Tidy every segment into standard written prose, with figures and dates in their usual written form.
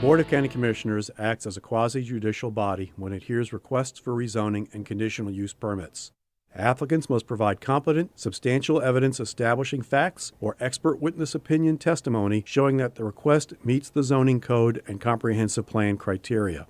Board of County Commissioners acts as a quasi-judicial body when it hears requests for rezoning and conditional use permits. Applicants must provide competent, substantial evidence establishing facts or expert witness opinion testimony showing that the request meets the zoning code and comprehensive plan criteria.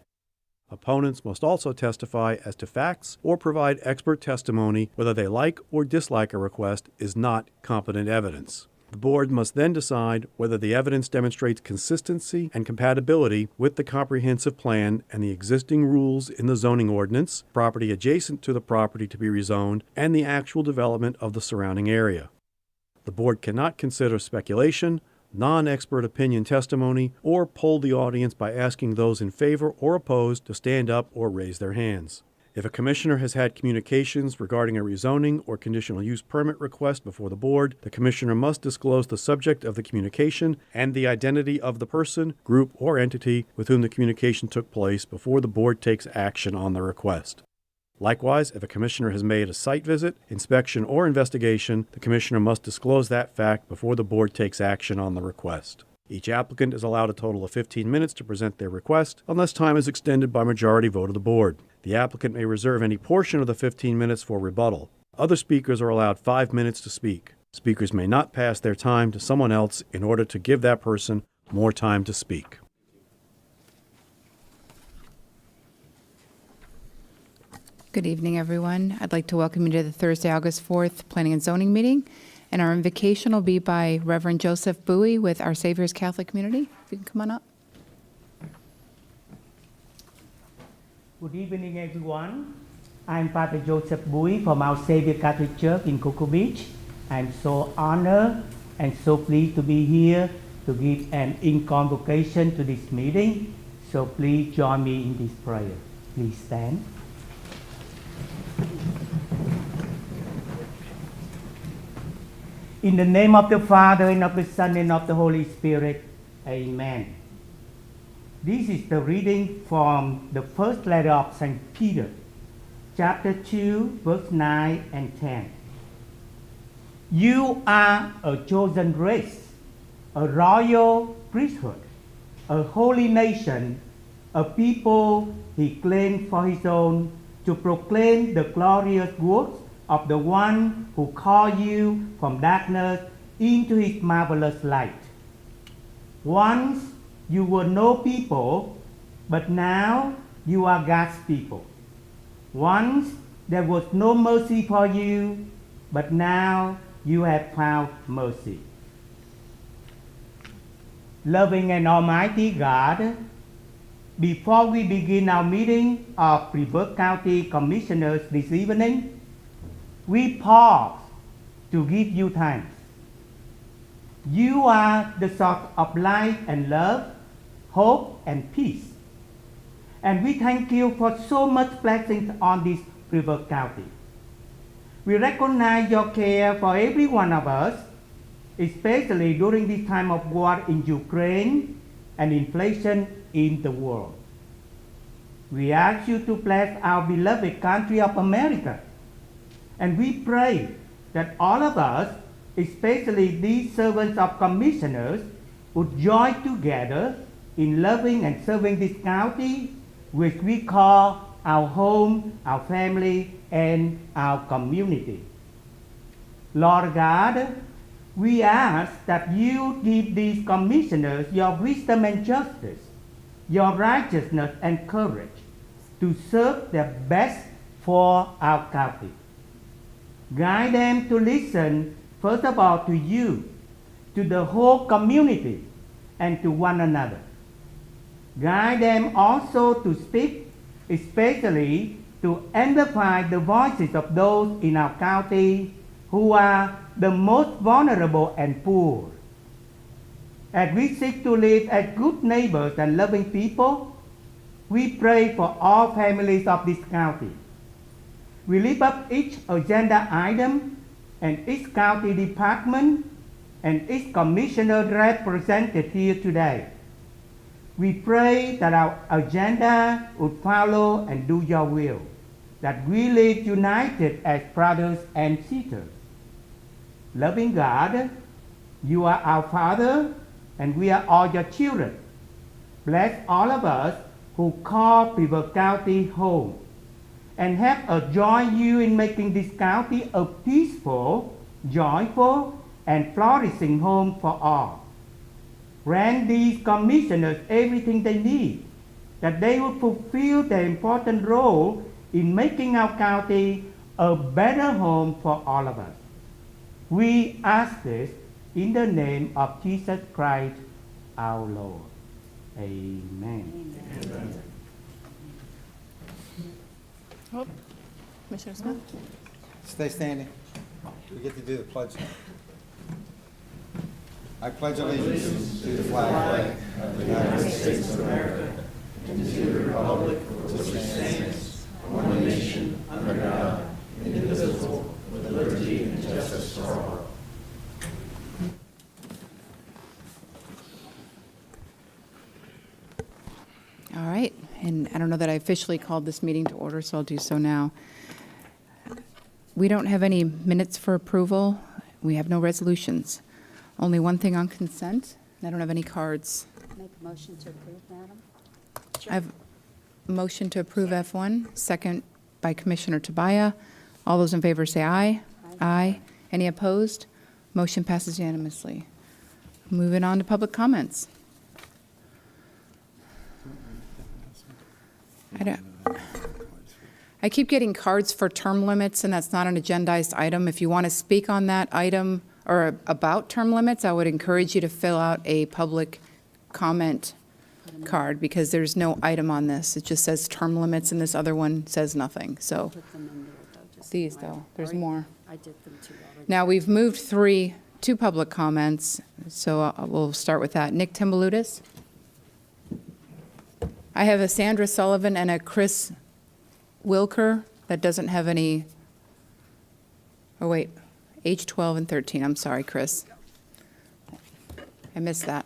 Opponents must also testify as to facts or provide expert testimony whether they like or dislike a request is not competent evidence. The board must then decide whether the evidence demonstrates consistency and compatibility with the comprehensive plan and the existing rules in the zoning ordinance, property adjacent to the property to be rezoned, and the actual development of the surrounding area. The board cannot consider speculation, non-expert opinion testimony, or poll the audience by asking those in favor or opposed to stand up or raise their hands. If a commissioner has had communications regarding a rezoning or conditional use permit request before the board, the commissioner must disclose the subject of the communication and the identity of the person, group, or entity with whom the communication took place before the board takes action on the request. Likewise, if a commissioner has made a site visit, inspection, or investigation, the commissioner must disclose that fact before the board takes action on the request. Each applicant is allowed a total of 15 minutes to present their request, unless time is extended by majority vote of the board. The applicant may reserve any portion of the 15 minutes for rebuttal. Other speakers are allowed 5 minutes to speak. Speakers may not pass their time to someone else in order to give that person more time to speak. Good evening, everyone. I'd like to welcome you to the Thursday, August 4th Planning and Zoning meeting. And our invocation will be by Reverend Joseph Bowie with Our Savior's Catholic Community. If you can come on up. Good evening, everyone. I'm Father Joseph Bowie from Our Savior Catholic Church in Cocoa Beach. I'm so honored and so pleased to be here to give an invocation to this meeting. So please join me in this prayer. Please stand. In the name of the Father, and of the Son, and of the Holy Spirit. Amen. This is the reading from the first letter of St. Peter, chapter 2, verse 9 and 10. You are a chosen race, a royal priesthood, a holy nation, a people he claimed for his own, to proclaim the glorious works of the one who called you from darkness into his marvelous light. Once you were no people, but now you are God's people. Once there was no mercy for you, but now you have found mercy. Loving and Almighty God, before we begin our meeting of Brevard County Commissioners this evening, we pause to give you thanks. You are the source of life and love, hope and peace. And we thank you for so much blessings on this Brevard County. We recognize your care for every one of us, especially during this time of war in Ukraine and inflation in the world. We ask you to bless our beloved country of America. And we pray that all of us, especially these servants of commissioners, would join together in loving and serving this county, which we call our home, our family, and our community. Lord God, we ask that you give these commissioners your wisdom and justice, your righteousness and courage to serve the best for our county. Guide them to listen, first of all, to you, to the whole community, and to one another. Guide them also to speak, especially to amplify the voices of those in our county who are the most vulnerable and poor. As we seek to live as good neighbors and loving people, we pray for all families of this county. We lift up each agenda item and each county department and each commissioner represented here today. We pray that our agenda would follow and do your will, that we live united as brothers and sisters. Loving God, you are our Father and we are all your children. Bless all of us who call Brevard County home, and help us join you in making this county a peaceful, joyful, and flourishing home for all. Grant these commissioners everything they need, that they will fulfill their important role in making our county a better home for all of us. We ask this in the name of Jesus Christ, our Lord. Amen. Amen. Oh, Commissioner Smith? Stay standing. We get to do the pledge now. I pledge allegiance to the flag of the United States of America and to the republic for which it stands, one nation, under God, indivisible, with liberty and justice for all. All right, and I don't know that I officially called this meeting to order, so I'll do so now. We don't have any minutes for approval. We have no resolutions. Only one thing on consent, and I don't have any cards. Make a motion to approve, Madam. I have a motion to approve F1, second by Commissioner Tabaya. All those in favor say aye. Aye. Any opposed? Motion passes unanimously. Moving on to public comments. I keep getting cards for term limits, and that's not an agendized item. If you want to speak on that item or about term limits, I would encourage you to fill out a public comment card, because there's no item on this. It just says term limits, and this other one says nothing. So Put them in there, though, just these, so though, I- there's already- more. I did them too already. Now, we've moved two public comments, so we'll start with that. Nick Timbaludis? I have a Sandra Sullivan and a Chris Wilker that doesn't have any, oh wait, age 12 and 13. I'm sorry, Chris. I missed that.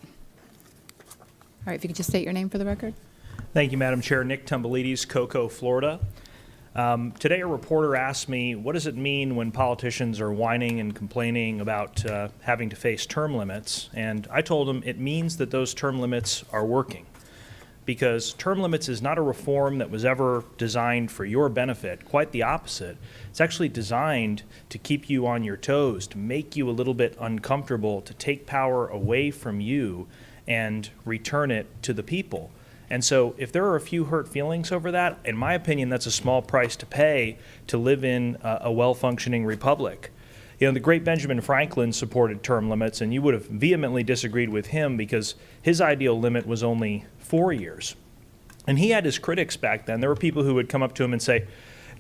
All right, if you could just state your name for the record. Thank you, Madam Chair. Nick Tumbelides, Cocoa, Florida. Today, a reporter asked me, what does it mean when politicians are whining and complaining about having to face term limits? And I told him it means that those term limits are working, because term limits is not a reform that was ever designed for your benefit. Quite the opposite. It's actually designed to keep you on your toes, to make you a little bit uncomfortable, to take power away from you and return it to the people. And so if there are a few hurt feelings over that, in my opinion, that's a small price to pay to live in a well-functioning republic. You know, the great Benjamin Franklin supported term limits, and you would have vehemently disagreed with him because his ideal limit was only 4 years. And he had his critics back then. There were people who would come up to him and say,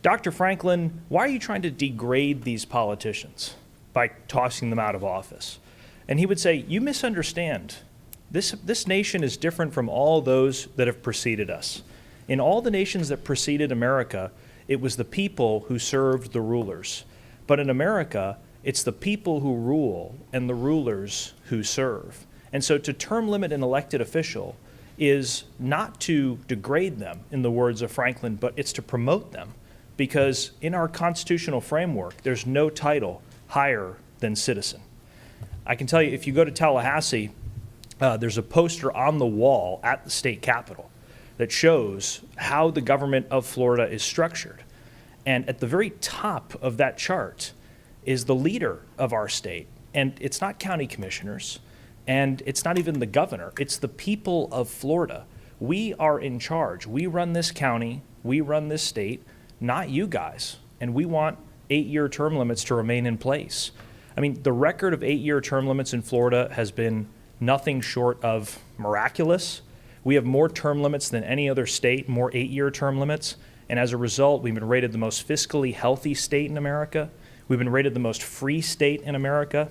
Dr. Franklin, why are you trying to degrade these politicians by tossing them out of office? And he would say, you misunderstand. This nation is different from all those that have preceded us. In all the nations that preceded America, it was the people who served the rulers. But in America, it's the people who rule and the rulers who serve. And so to term limit an elected official is not to degrade them, in the words of Franklin, but it's to promote them. Because in our constitutional framework, there's no title higher than citizen. I can tell you, if you go to Tallahassee, there's a poster on the wall at the state capitol that shows how the government of Florida is structured. And at the very top of that chart is the leader of our state. And it's not county commissioners, and it's not even the governor. It's the people of Florida. We are in charge. We run this county. We run this state, not you guys. And we want 8-year term limits to remain in place. I mean, the record of 8-year term limits in Florida has been nothing short of miraculous. We have more term limits than any other state, more 8-year term limits. And as a result, we've been rated the most fiscally healthy state in America. We've been rated the most free state in America.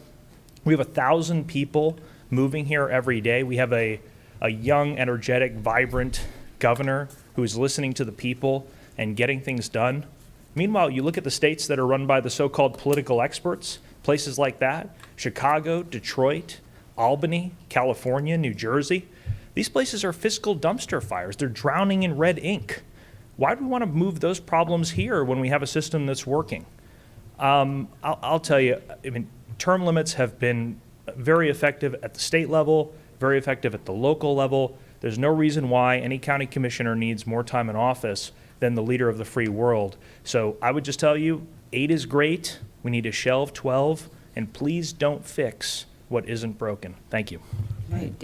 We have 1,000 people moving here every day. We have a young, energetic, vibrant governor who is listening to the people and getting things done. Meanwhile, you look at the states that are run by the so-called political experts, places like that, Chicago, Detroit, Albany, California, New Jersey. These places are fiscal dumpster fires. They're drowning in red ink. Why do we want to move those problems here when we have a system that's working? I'll tell you, I mean, term limits have been very effective at the state level, very effective at the local level. There's no reason why any county commissioner needs more time in office than the leader of the free world. So I would just tell you, 8 is great. We need to shelve 12, and please don't fix what isn't broken. Thank you. Can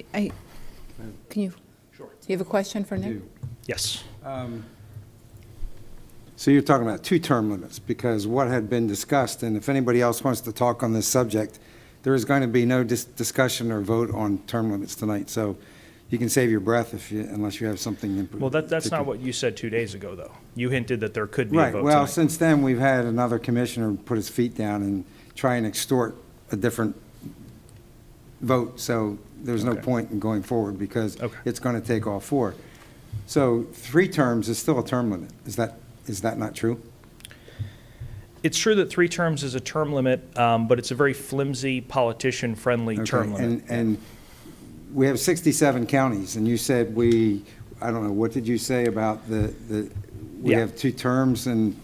you, do you have a question for Nick? Yes. So you're talking about 2 term limits, because what had been discussed, and if anybody else wants to talk on this subject, there is going to be no discussion or vote on term limits tonight. So you can save your breath unless you have something. Well, that's not what you said 2 days ago, though. You hinted that there could be a Right. vote Well, tonight. since then, we've had another commissioner put his feet down and try and extort a different vote. So there's no Okay. point in going forward because Okay. it's going to take all 4. So 3 terms is still a term limit. Is that not true? It's true that 3 terms is a term limit, but it's a very flimsy, politician-friendly term Okay, limit. And we have 67 counties, and you said I don't know, what did you say about we Yeah. have 2 terms and,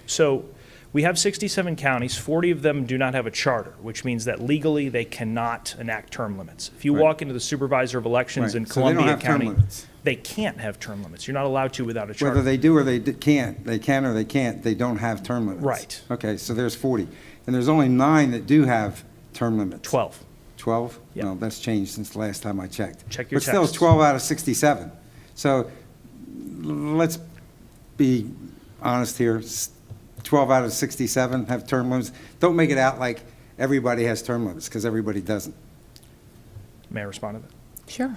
So we have 67 counties. 40 of them do not have a charter, which means that legally they cannot enact term limits. If you Right. walk into the supervisor of elections Right, in so they don't Columbia have term County, limits. they can't have term limits. You're not allowed to without a charter. whether they do or they can't, they can or they can't, they don't have term limits. Right. Okay, so there's 40. And there's only 9 that do have term limits. 12. 12? Yeah. No, that's changed since the last time I checked. Check your But still, it's texts. 12 out of 67. So let's be honest here. 12 out of 67 have term limits. Don't make it out like everybody has term limits, because everybody doesn't. May I respond to that? Sure.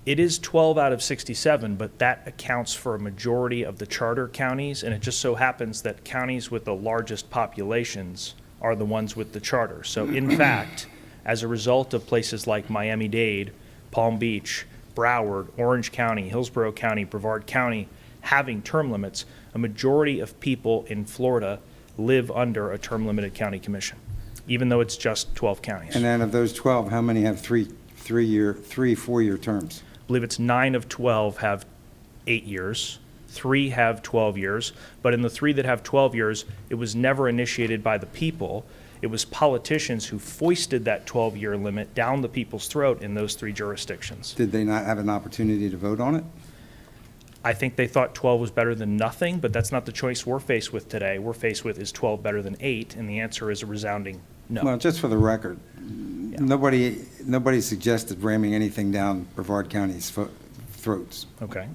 It is 12 out of 67, but that accounts for a majority of the charter counties, and it just so happens that counties with the largest populations are the ones with the charter. So in fact, as a result of places like Miami-Dade, Palm Beach, Broward, Orange County, Hillsborough County, Brevard County having term limits, a majority of people in Florida live under a term-limited county commission, even though it's just 12 counties. And then of those 12, how many have 4-year terms? I believe it's 9 of 12 have 8 years, 3 have 12 years, but in the 3 that have 12 years, it was never initiated by the people. It was politicians who foisted that 12-year limit down the people's throat in those 3 jurisdictions. Did they not have an opportunity to vote on it? I think they thought 12 was better than nothing, but that's not the choice we're faced with today. We're faced with, is 12 better than 8? And the answer is a resounding no. Well, just for the record, nobody suggested ramming anything down Brevard County's throats. Okay.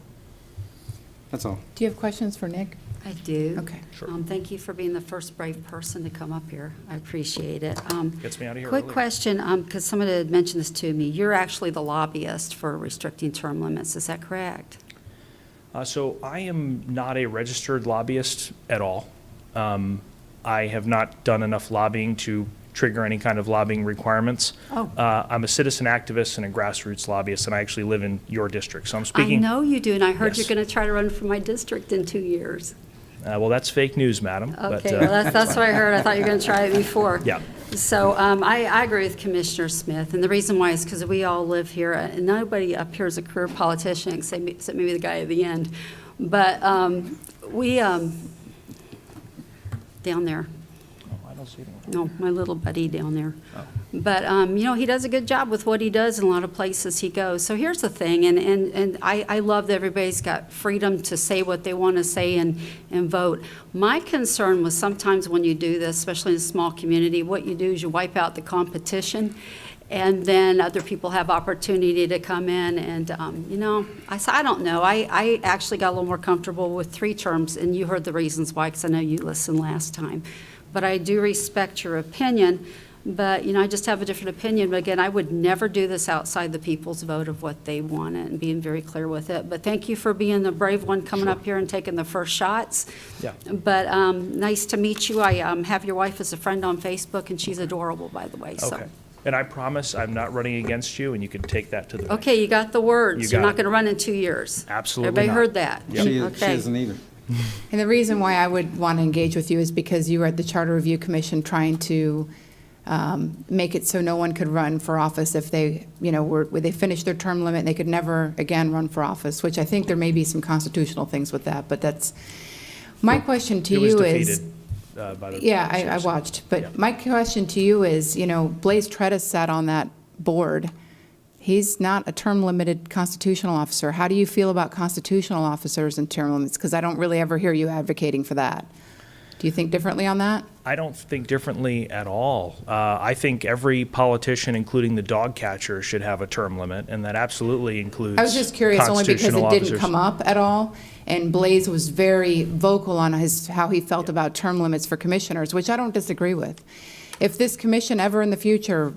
That's all. Do you have questions for Nick? I do. Okay. Sure. Thank you for being the first brave person to come up here. I appreciate it. Gets me out of here Quick early. question, because somebody had mentioned this to me. You're actually the lobbyist for restricting term limits, is that correct? So I am not a registered lobbyist at all. I have not done enough lobbying to trigger any kind of lobbying requirements. Oh. I'm a citizen activist and a grassroots lobbyist, and I actually live in your district. So I'm I speaking. know you do, and I heard Yes. you're going to try to run for my district in 2 years. Well, that's fake news, madam. Okay, well, that's what I heard. I thought you were going to try it before. Yeah. So I agree with Commissioner Smith, and the reason why is because we all live here, and nobody up here is a career politician, except maybe the guy at the end. But down there. I don't see anyone. No, my little buddy down there. Oh. But, he does a good job with what he does in a lot of places he goes. So here's the thing, and I love that everybody's got freedom to say what they want to say and vote. My concern was sometimes when you do this, especially in a small community, what you do is you wipe out the competition, and then other people have opportunity to come in, and, I don't know. I actually got a little more comfortable with 3 terms, and you heard the reasons why, because I know you listened last time. But I do respect your opinion, but, I just have a different opinion. But again, I would never do this outside the people's vote of what they wanted and being very clear with it. But thank you for being the brave one coming up here and taking the first shots. Yeah. But nice to meet you. I have your wife as a friend on Facebook, and she's adorable, by the way. So. Okay. And I promise I'm not running against you, and you can take that to the bank. Okay, you got the words. You You're got not it. going to run in 2 years. Absolutely Everybody not. heard that? She Okay. isn't either. And the reason why I would want to engage with you is because you were at the Charter Review Commission trying to make it so no one could run for office if they, they finished their term limit, and they could never again run for office, which I think there may be some constitutional things with that, but that's, my question to It was you is. defeated by the. Yeah, I watched, but Yeah. my question to you is, Blaze Tredis sat on that board, He's not a term-limited constitutional officer. How do you feel about constitutional officers and term limits? Because I don't really ever hear you advocating for that. Do you think differently on that? I don't think differently at all. I think every politician, including the dog catcher, should have a term limit, and that absolutely includes I was just curious only because it constitutional didn't officers. come up at all, and Blaze was very vocal on how he felt about term limits for commissioners, which I don't disagree with. If this commission ever in the future,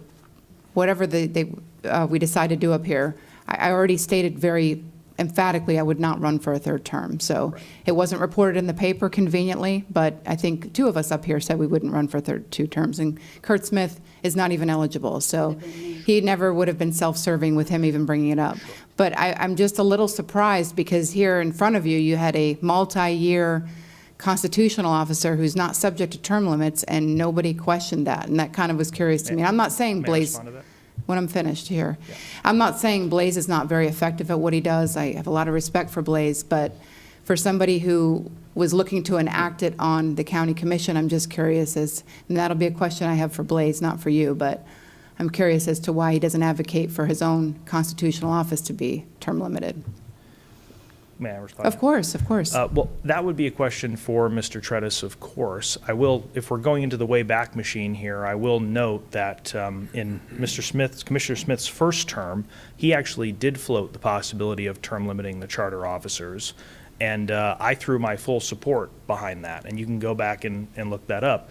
whatever we decide to do up here, I already stated very emphatically I would not run for a third term. So it wasn't reported in the paper conveniently, but I think two of us up here said we wouldn't run for two terms. And Curt Smith is not even eligible. So he never would have been self-serving with him even bringing it up. But I'm just a little surprised because here in front of you, you had a multi-year constitutional officer who's not subject to term limits, and nobody questioned that. And that kind of was curious to me. I'm not saying May I Blaze, respond to that? when I'm finished here, I'm not saying Blaze is not very effective at what he does. I have a lot of respect for Blaze, but for somebody who was looking to enact it on the county commission, I'm just curious and that'll be a question I have for Blaze, not for you, but I'm curious as to why he doesn't advocate for his own constitutional office to be term limited. May I respond? Of course, of course. Well, that would be a question for Mr. Tredis, of course. I will, if we're going into the Wayback Machine here, I will note that in Commissioner Smith's first term, he actually did float the possibility of term limiting the charter officers, and I threw my full support behind that, and you can go back and look that up.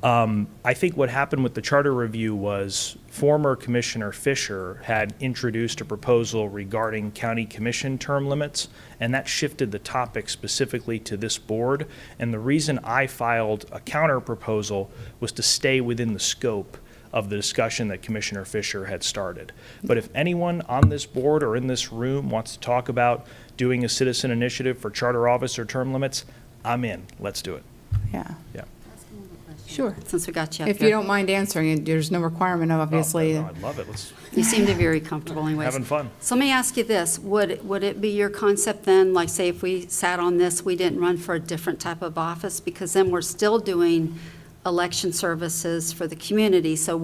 I think what happened with the charter review was former Commissioner Fisher had introduced a proposal regarding county commission term limits, and that shifted the topic specifically to this board. And the reason I filed a counter proposal was to stay within the scope of the discussion that Commissioner Fisher had started. But if anyone on this board or in this room wants to talk about doing a citizen initiative for charter officer term limits, I'm in. Let's do it. Yeah. Yeah. Sure. Since we got you up If here. you don't mind answering it, there's no requirement, obviously. Oh, no, I'd love it. Let's You seem to be very comfortable anyways. having fun. So let me ask you this, would it be your concept then, like say if we sat on this, we didn't run for a different type of office, because then we're still doing election services for the community, so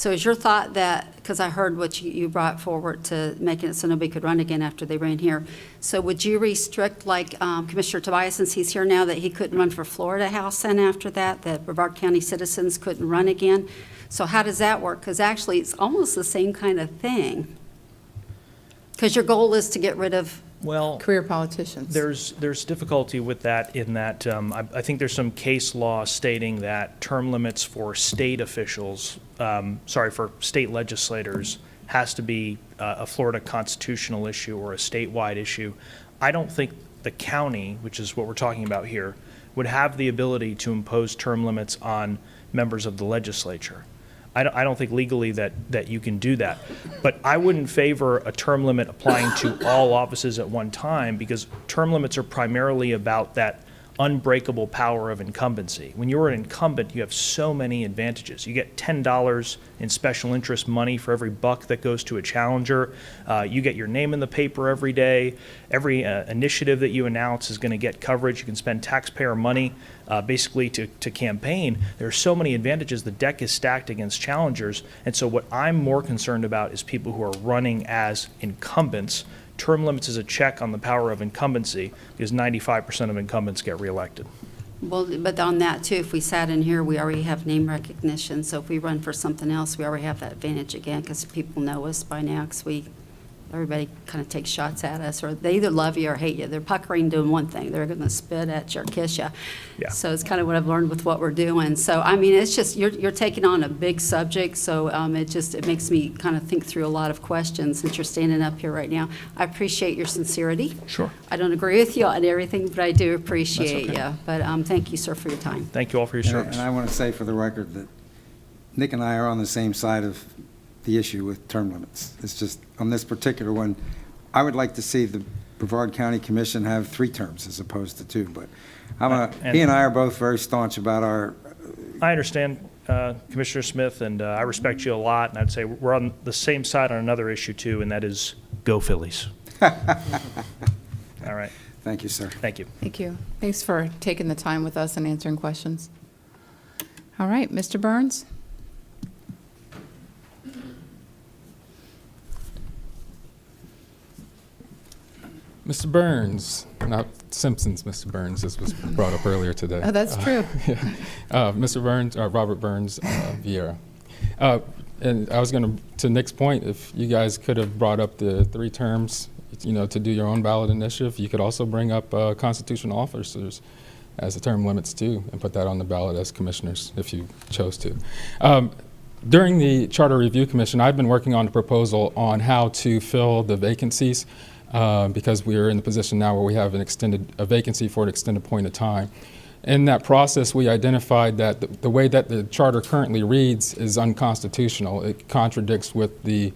is your thought that, because I heard what you brought forward to making it so nobody could run again after they ran here, so would you restrict, like Commissioner Tobias, since he's here now, that he couldn't run for Florida House then after that Brevard County citizens couldn't run again? So how does that work? Because actually it's almost the same kind of thing. Because your goal is to get rid of, Well, Career politicians. there's difficulty with that in that I think there's some case law stating that term limits for state officials, for state legislators, has to be a Florida constitutional issue or a statewide issue. I don't think the county, which is what we're talking about here, would have the ability to impose term limits on members of the legislature. I don't think legally that you can do that. But I wouldn't favor a term limit applying to all offices at one time, because term limits are primarily about that unbreakable power of incumbency. When you're an incumbent, you have so many advantages. You get $10 in special interest money for every buck that goes to a challenger. You get your name in the paper every day. Every initiative that you announce is going to get coverage. You can spend taxpayer money basically to campaign. There are so many advantages. The deck is stacked against challengers. And so what I'm more concerned about is people who are running as incumbents. Term limits is a check on the power of incumbency, because 95% of incumbents get reelected. well, but on that too, if we sat in here, we already have name recognition. So if we run for something else, we already have that advantage again, because people know us by now, because everybody kind of takes shots at us, or they either love you or hate you. They're puckering doing one thing. They're going to spit at you or kiss you. Yeah. So it's kind of what I've learned with what we're doing. So, I mean, it's just, you're taking on a big subject, so it makes me kind of think through a lot of questions since you're standing up here right now. I appreciate your sincerity. Sure. I don't agree with you on everything, but I do appreciate okay. you. But thank you, sir, for your time. Thank you all for your service. And I want to say for the record that Nick and I are on the same side of the issue with term limits. It's just, on this particular one, I would like to see the Brevard County Commission have 3 terms as opposed to 2, but he and I are both very staunch about our. I understand, Commissioner Smith, and I respect you a lot, and I'd say we're on the same side on another issue too, and that is go Phillies. All right. Thank you, sir. Thank you. Thank you. Thanks for taking the time with us and answering questions. All right, Mr. Burns? Mr. Burns, not Simpson's Mr. Burns, this was brought up earlier today. Oh, that's true. Mr. Burns, Robert Burns Vieira. And I was going to Nick's point, if you guys could have brought up the 3 terms, to do your own ballot initiative, you could also bring up constitutional officers as the term limits too, and put that on the ballot as commissioners if you chose to. During the Charter Review Commission, I've been working on a proposal on how to fill the vacancies because we are in the position now where we have a vacancy for an extended point of time. In that process, we identified that the way that the charter currently reads is unconstitutional. It contradicts with the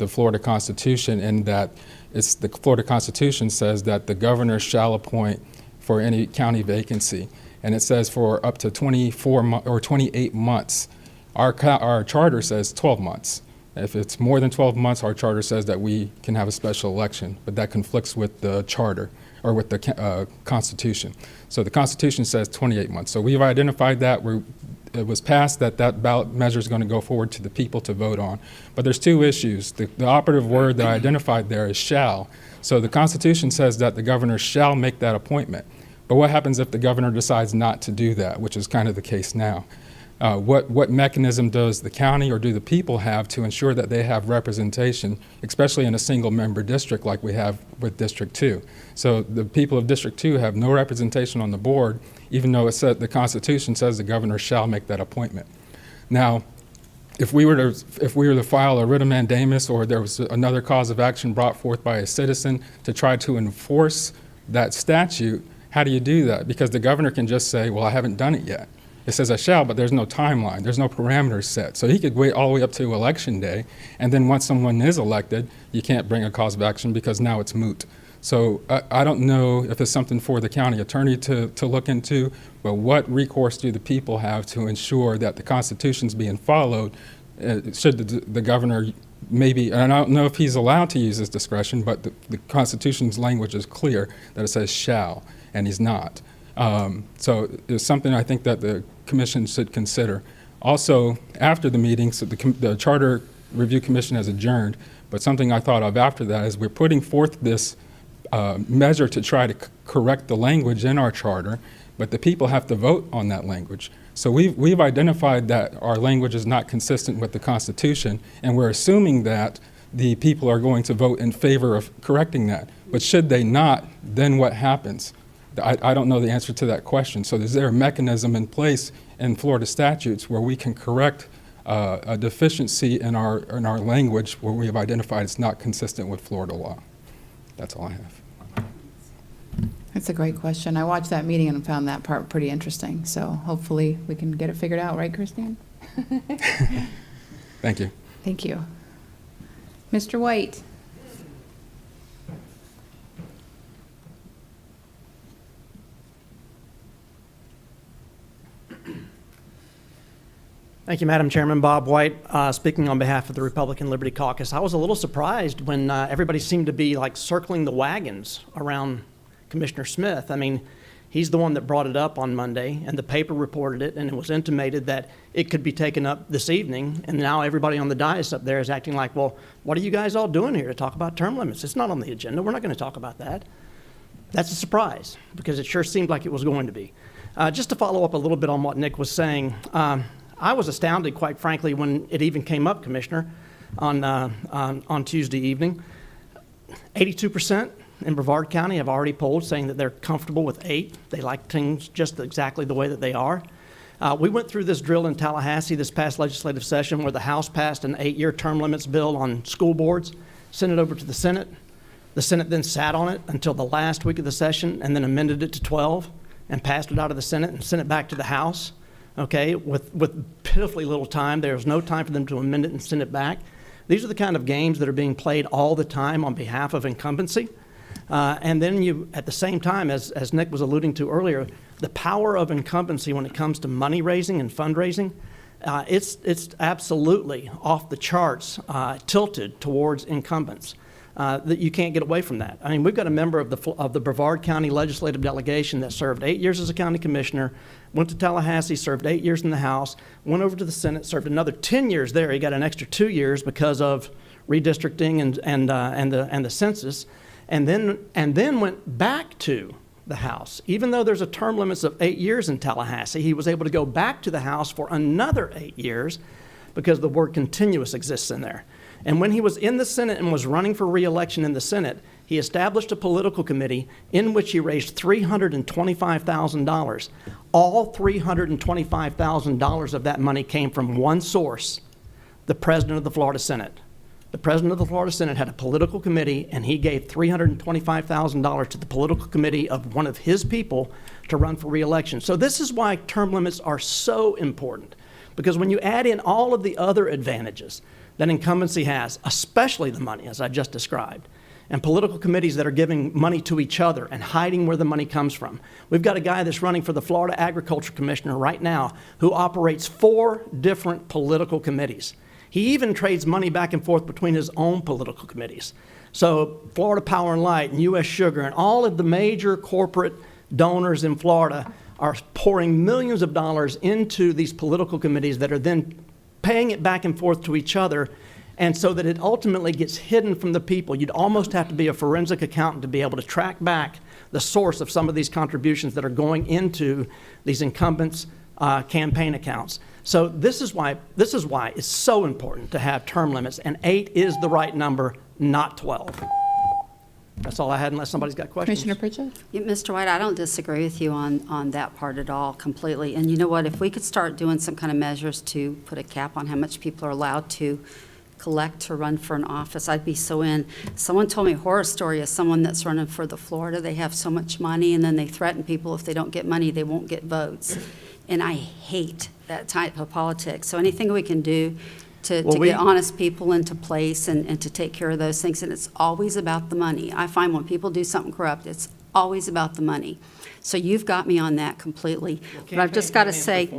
Florida Constitution in that the Florida Constitution says that the governor shall appoint for any county vacancy, and it says for up to 24 or 28 months. Our charter says 12 months. If it's more than 12 months, our charter says that we can have a special election, but that conflicts with the charter or with the Constitution. So the Constitution says 28 months. So we've identified that. It was passed that ballot measure is going to go forward to the people to vote on. But there's 2 issues. The operative word that I identified there is shall. So the Constitution says that the governor shall make that appointment. But what happens if the governor decides not to do that, which is kind of the case now? What mechanism does the county or do the people have to ensure that they have representation, especially in a single member district like we have with District 2? So the people of District 2 have no representation on the board, even though the Constitution says the governor shall make that appointment. Now, if we were to file a writ of mandamus or there was another cause of action brought forth by a citizen to try to enforce that statute, how do you do that? Because the governor can just say, well, I haven't done it yet. It says I shall, but there's no timeline. There's no parameters set. So he could wait all the way up to Election Day, and then once someone is elected, you can't bring a cause of action because now it's moot. So I don't know if it's something for the county attorney to look into, but what recourse do the people have to ensure that the Constitution's being followed? Should the governor maybe, and I don't know if he's allowed to use his discretion, but the Constitution's language is clear that it says shall, and he's not. So it's something I think that the commission should consider. Also, after the meeting, so the Charter Review Commission has adjourned, but something I thought of after that is we're putting forth this measure to try to correct the language in our charter, but the people have to vote on that language. So we've identified that our language is not consistent with the Constitution, and we're assuming that the people are going to vote in favor of correcting that. But should they not, then what happens? I don't know the answer to that question. So is there a mechanism in place in Florida statutes where we can correct a deficiency in our language where we have identified it's not consistent with Florida law? That's all I have. That's a great question. I watched that meeting and found that part pretty interesting. So hopefully we can get it figured out, right, Christine? Thank you. Thank you. Mr. White. Thank you, Madam Chairman. Bob White, speaking on behalf of the Republican Liberty Caucus. I was a little surprised when everybody seemed to be like circling the wagons around Commissioner Smith. I mean, he's the one that brought it up on Monday, and the paper reported it, and it was intimated that it could be taken up this evening, and now everybody on the dais up there is acting like, well, what are you guys all doing here to talk about term limits? It's not on the agenda. We're not going to talk about that. That's a surprise, because it sure seemed like it was going to be. Just to follow up a little bit on what Nick was saying, I was astounded, quite frankly, when it even came up, Commissioner, on Tuesday evening. 82% in Brevard County have already polled saying that they're comfortable with 8. They like things just exactly the way that they are. We went through this drill in Tallahassee this past legislative session where the House passed an 8-year term limits bill on school boards, sent it over to the Senate. The Senate then sat on it until the last week of the session and then amended it to 12 and passed it out of the Senate and sent it back to the House. Okay, with pitifully little time. There was no time for them to amend it and send it back. These are the kind of games that are being played all the time on behalf of incumbency. And then you, at the same time, as Nick was alluding to earlier, the power of incumbency when it comes to money raising and fundraising, it's absolutely off the charts, tilted towards incumbents. That you can't get away from that. I mean, we've got a member of the Brevard County Legislative Delegation that served 8 years as a county commissioner, went to Tallahassee, served 8 years in the House, went over to the Senate, served another 10 years there. He got an extra 2 years because of redistricting and the census. and then went back to the House. Even though there's a term limits of 8 years in Tallahassee, he was able to go back to the House for another 8 years because the word continuous exists in there. And when he was in the Senate and was running for re-election in the Senate, he established a political committee in which he raised $325,000. All $325,000 of that money came from one source, the president of the Florida Senate. The president of the Florida Senate had a political committee, and he gave $325,000 to the political committee of one of his people to run for re-election. So this is why term limits are so important, because when you add in all of the other advantages that incumbency has, especially the money, as I just described, and political committees that are giving money to each other and hiding where the money comes from. We've got a guy that's running for the Florida Agriculture Commissioner right now who operates 4 different political committees. He even trades money back and forth between his own political committees. So Florida Power and Light and U.S. Sugar and all of the major corporate donors in Florida are pouring millions of dollars into these political committees that are then paying it back and forth to each other, and so that it ultimately gets hidden from the people. You'd almost have to be a forensic accountant to be able to track back the source of some of these contributions that are going into these incumbents' campaign accounts. So this is why it's so important to have term limits, and 8 is the right number, not 12. That's all I had, unless somebody's got questions. Commissioner Pritchett? Yeah, Mr. White, I don't disagree with you on that part at all completely. And you know what? If we could start doing some kind of measures to put a cap on how much people are allowed to collect to run for an office, I'd be so in. Someone told me a horror story of someone that's running for the Florida. They have so much money, and then they threaten people if they don't get money, they won't get votes. And I hate that type of politics. So anything we can do to get honest people into place and to take care of those things. And it's always about the money. I find when people do something corrupt, it's always about the money. So you've got me on that completely. But I've just got to say,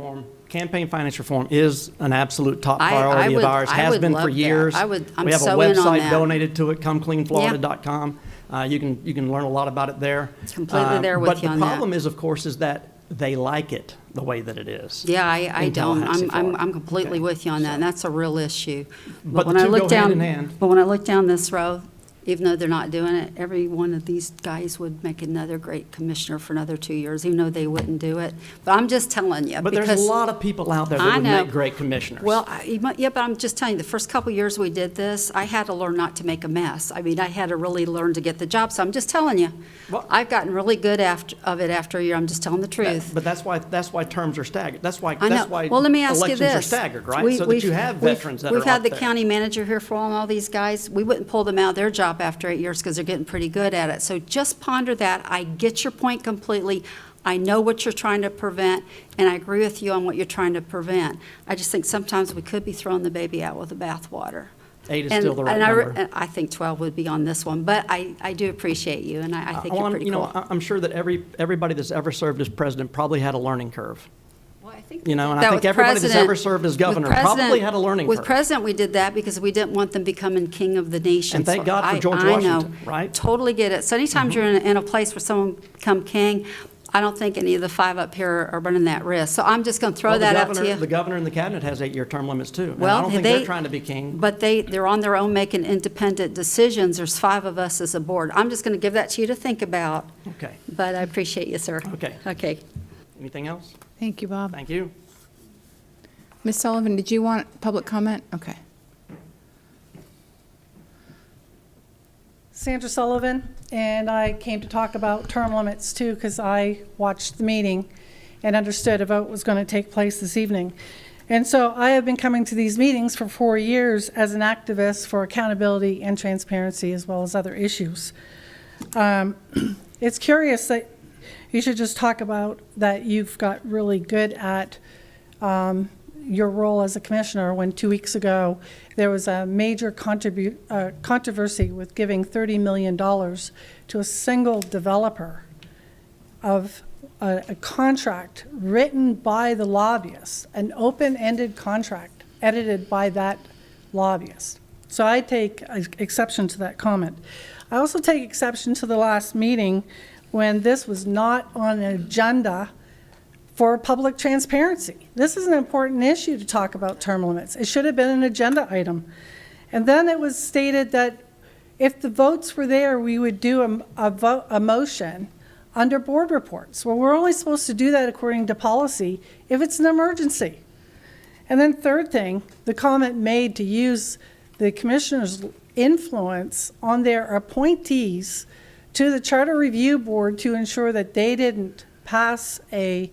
campaign finance reform is an absolute top priority of ours, has been for years. I'm we have so a in on website that. donated to it, comecleanflorida.com. You can learn a lot about it there. Completely there with you on that. But the problem is, of course, is that they like it the way that it is. Yeah, I don't. I'm completely with you on that, and that's a real issue. But when I look down, but when I look down this row, even though they're not doing it, every one of these guys would make another great commissioner for another 2 years, even though they wouldn't do it. But I'm just telling you. But there's a lot of people out there that would make great commissioners. Well, yeah, but I'm just telling you, the first couple years we did this, I had to learn not to make a mess. I mean, I had to really learn to get the job. So I'm just telling you, I've gotten really good after a year. I'm just telling the truth. But that's why terms are staggered. That's why well, let me ask you elections this. are staggered, right? So that you have veterans that are We've had up the there. county manager here for all these guys. We wouldn't pull them out of their job after 8 years because they're getting pretty good at it. So just ponder that. I get your point completely. I know what you're trying to prevent, and I agree with you on what you're trying to prevent. I just think sometimes we could be throwing the baby out with the bathwater. 8 is still the right number. And I think 12 would be on this one, but I do appreciate you, and I think you're pretty cool. I'm sure that everybody that's ever served as president probably had a learning curve. Well, I think And I think everybody that's ever served as governor probably had a learning curve. With president, we did that because we didn't want them becoming king of the nation. And thank God for George I Washington, know, right? Totally get it. So anytime you're in a place where someone become king, I don't think any of the 5 up here are running that risk. So I'm just going to throw that out to you. The governor and the cabinet has 8-year term limits too. And Well, I don't think they're trying to be king. But they're on their own making independent decisions. There's 5 of us as a board. I'm just going to give that to you to think about. Okay. But I appreciate you, sir. Okay. Okay. Anything else? Thank you, Bob. Thank you. Ms. Sullivan, did you want public comment? Okay. Sandra Sullivan, and I came to talk about term limits too because I watched the meeting and understood a vote was going to take place this evening. And so I have been coming to these meetings for 4 years as an activist for accountability and transparency as well as other issues. It's curious that you should just talk about that you've got really good at your role as a commissioner when 2 weeks ago there was a major controversy with giving $30 million to a single developer of a contract written by the lobbyist, an open-ended contract edited by that lobbyist. So I take exception to that comment. I also take exception to the last meeting when this was not on an agenda for public transparency. This is an important issue to talk about term limits. It should have been an agenda item. And then it was stated that If the votes were there, we would do a motion under board reports. Well, we're only supposed to do that according to policy if it's an emergency. And then third thing, the comment made to use the commissioner's influence on their appointees to the Charter Review Board to ensure that they didn't pass a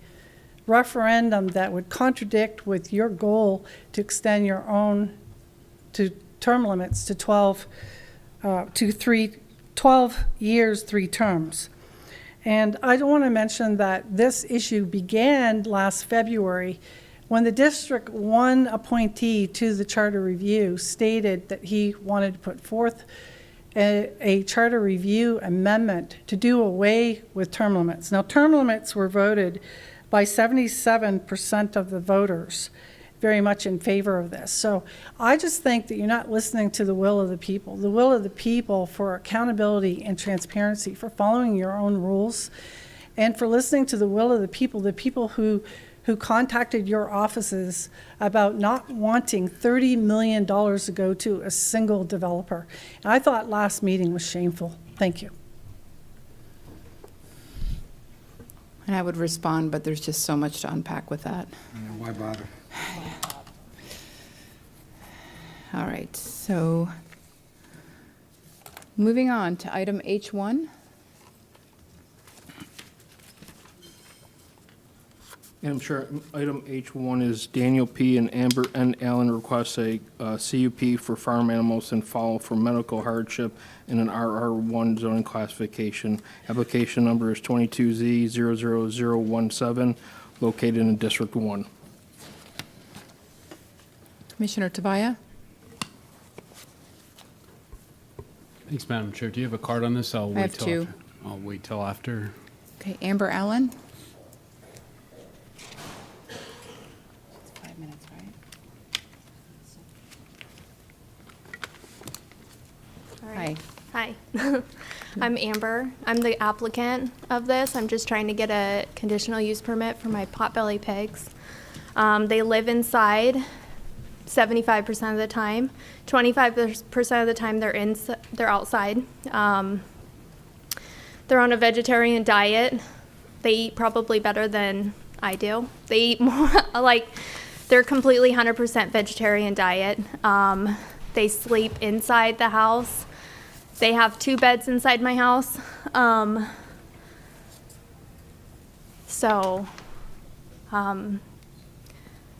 referendum that would contradict with your goal to extend your own to term limits to 12 years, 3 terms. And I want to mention that this issue began last February when the District 1 appointee to the Charter Review stated that he wanted to put forth a Charter Review amendment to do away with term limits. Now, term limits were voted by 77% of the voters very much in favor of this. So I just think that you're not listening to the will of the people for accountability and transparency, for following your own rules, and for listening to the will of the people who contacted your offices about not wanting $30 million to go to a single developer. And I thought last meeting was shameful. Thank you. And I would respond, but there's just so much to unpack with that. Yeah, why bother? All right, so moving on to item H1. Madam Chair, item H1 is Daniel P. and Amber N. Allen request a CUP for Farm Animals and Fowl for Medical Hardship in an RR1 zoning classification. Application number is 22Z00017, located in District 1. Commissioner Tobias? Thanks, Madam Chair. Do you have a card on this? I have two. I'll wait till after. Okay, Amber Allen? 5 minutes, right? Hi. I'm Amber. I'm the applicant of this. I'm just trying to get a conditional use permit for my potbelly pigs. They live inside 75% of the time. 25% of the time they're outside. They're on a vegetarian diet. They eat probably better than I do. They eat more, they're completely 100% vegetarian diet. They sleep inside the house. They have 2 beds inside my house.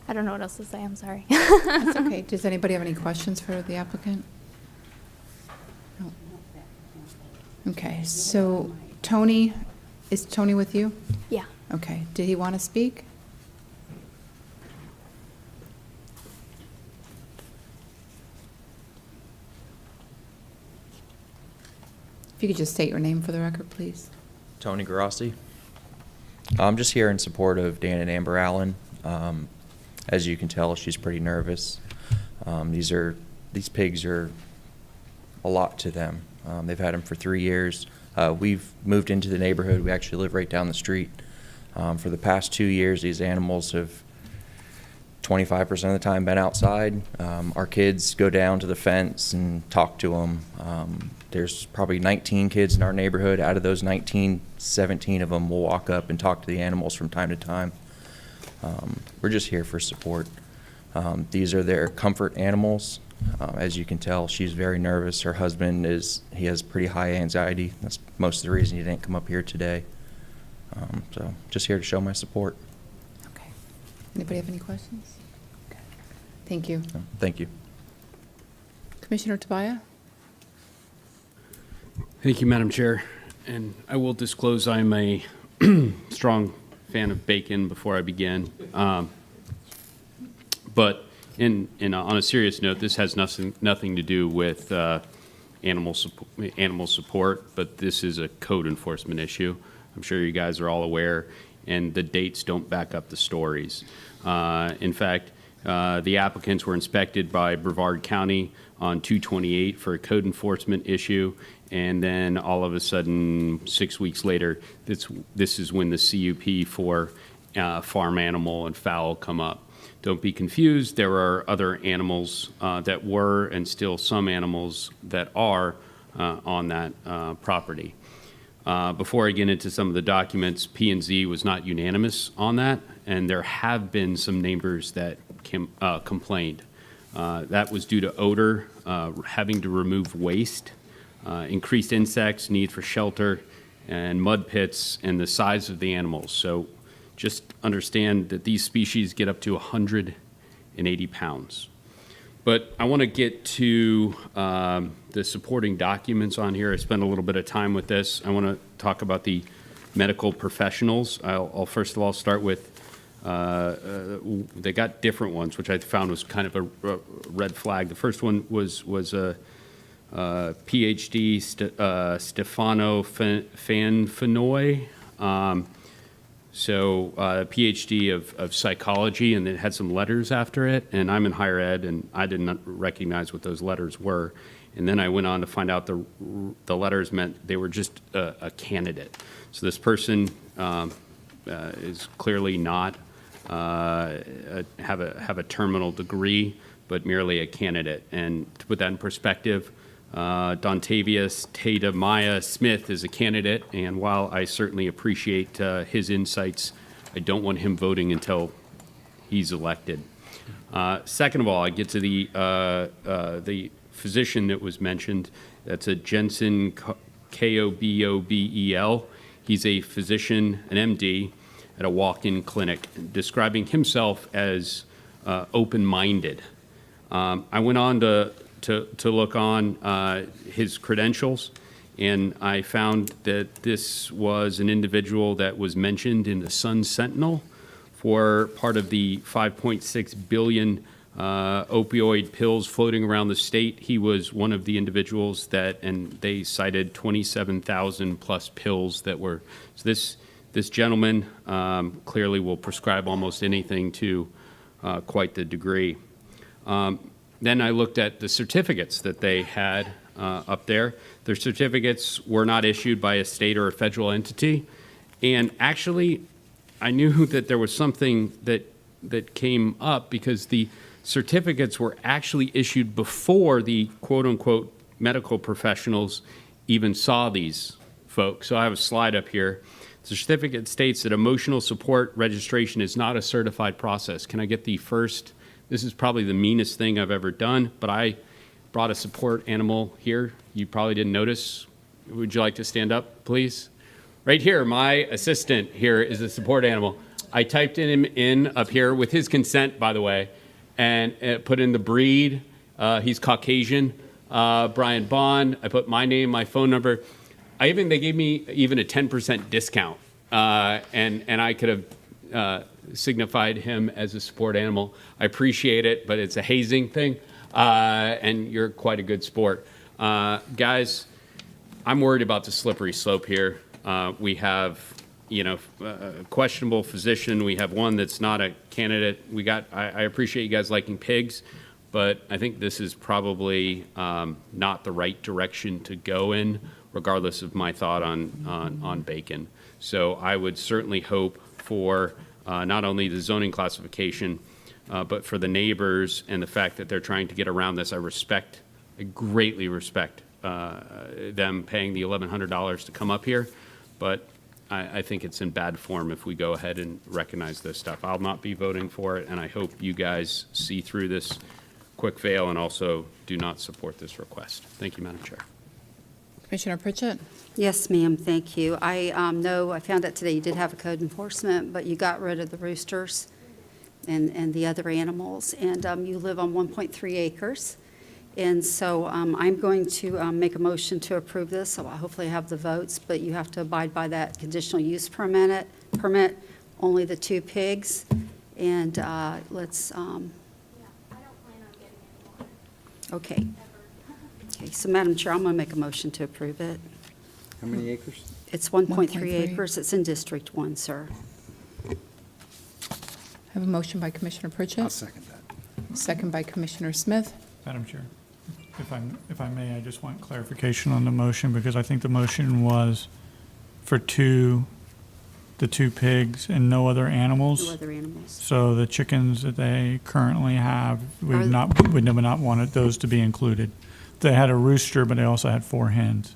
I don't know what else to say, I'm sorry. That's okay. Does anybody have any questions for the applicant? No. Okay, so Tony, is Tony with you? Yeah. Okay, did he want to speak? If you could just state your name for the record, please. Tony Grossi. I'm just here in support of Dan and Amber Allen. As you can tell, she's pretty nervous. These pigs are a lot to them. They've had them for 3 years. We've moved into the neighborhood. We actually live right down the street. For the past 2 years, these animals have 25% of the time been outside. Our kids go down to the fence and talk to them. There's probably 19 kids in our neighborhood. Out of those 19, 17 of them will walk up and talk to the animals from time to time. We're just here for support. These are their comfort animals. As you can tell, she's very nervous. Her husband he has pretty high anxiety. That's most of the reason he didn't come up here today. So just here to show my support. Okay. Anybody have any questions? Okay. Thank you. Thank you. Commissioner Tobias? Thank you, Madam Chair. And I will disclose I'm a strong fan of bacon before I begin. But on a serious note, this has nothing to do with animal support, but this is a code enforcement issue. I'm sure you guys are all aware, and the dates don't back up the stories. In fact, the applicants were inspected by Brevard County on 2/28 for a code enforcement issue, and then all of a sudden, 6 weeks later, this is when the CUP for Farm Animal and Fowl come up. Don't be confused. There are other animals that were, and still some animals that are on that property. Before I get into some of the documents, P&Z was not unanimous on that, and there have been some neighbors that complained. That was due to odor, having to remove waste, increased insects, need for shelter, and mud pits, and the size of the animals. So just understand that these species get up to 180 pounds. But I want to get to the supporting documents on here. I spent a little bit of time with this. I want to talk about the medical professionals. I'll first of all start with, they got different ones, which I found was kind of a red flag. The first one was a PhD, Stefano Fanfanoy. So PhD of psychology, and it had some letters after it, and I'm in higher ed, and I did not recognize what those letters were. And then I went on to find out the letters meant they were just a candidate. So this person is clearly not have a terminal degree, but merely a candidate. And to put that in perspective, Dontavius Tata Maya Smith is a candidate, and while I certainly appreciate his insights, I don't want him voting until he's elected. Second of all, I get to the physician that was mentioned. That's a Jensen Kobobel. He's a physician, an MD, at a walk-in clinic, describing himself as open-minded. I went on to look on his credentials, and I found that this was an individual that was mentioned in the Sun Sentinel for part of the 5.6 billion opioid pills floating around the state. He was one of the individuals that, and they cited 27,000 plus pills that were, so this gentleman clearly will prescribe almost anything to quite the degree. Then I looked at the certificates that they had up there. Their certificates were not issued by a state or a federal entity. And actually, I knew that there was something that came up because the certificates were actually issued before the quote-unquote medical professionals even saw these folks. So I have a slide up here. The certificate states that emotional support registration is not a certified process. Can I get the first? This is probably the meanest thing I've ever done, but I brought a support animal here. You probably didn't notice. Would you like to stand up, please? Right here, my assistant here is a support animal. I typed him in up here with his consent, by the way, and put in the breed. He's Caucasian, Brian Bond. I put my name, my phone number. They gave me even a 10% discount, and I could have signified him as a support animal. I appreciate it, but it's a hazing thing, and you're quite a good sport. Guys, I'm worried about the slippery slope here. We have, a questionable physician. We have one that's not a candidate. I appreciate you guys liking pigs, but I think this is probably not the right direction to go in, regardless of my thought on bacon. So I would certainly hope for not only the zoning classification, but for the neighbors and the fact that they're trying to get around this. I greatly respect them paying the $1,100 to come up here, but I think it's in bad form if we go ahead and recognize this stuff. I'll not be voting for it, and I hope you guys see through this quick fail and also do not support this request. Thank you, Madam Chair. Commissioner Pritchett? Yes, ma'am, thank you. I know I found out today you did have a code enforcement, but you got rid of the roosters and the other animals, and you live on 1.3 acres. And so I'm going to make a motion to approve this, so I'll hopefully have the votes, but you have to abide by that conditional use permit, only the 2 pigs, and let's, Yeah, I don't plan on getting any more. okay. Okay, so Madam Chair, I'm going to make a motion to approve it. How many acres? It's 1.3 1.3. acres. It's in District 1, sir. I have a motion by Commissioner Pritchett. I'll second that. Second by Commissioner Smith. Madam Chair, if I may, I just want clarification on the motion because I think the motion was for the 2 pigs and no other animals. No other animals. So the chickens that they currently have, we Are- would not want those to be included. They had a rooster, but they also had 4 hens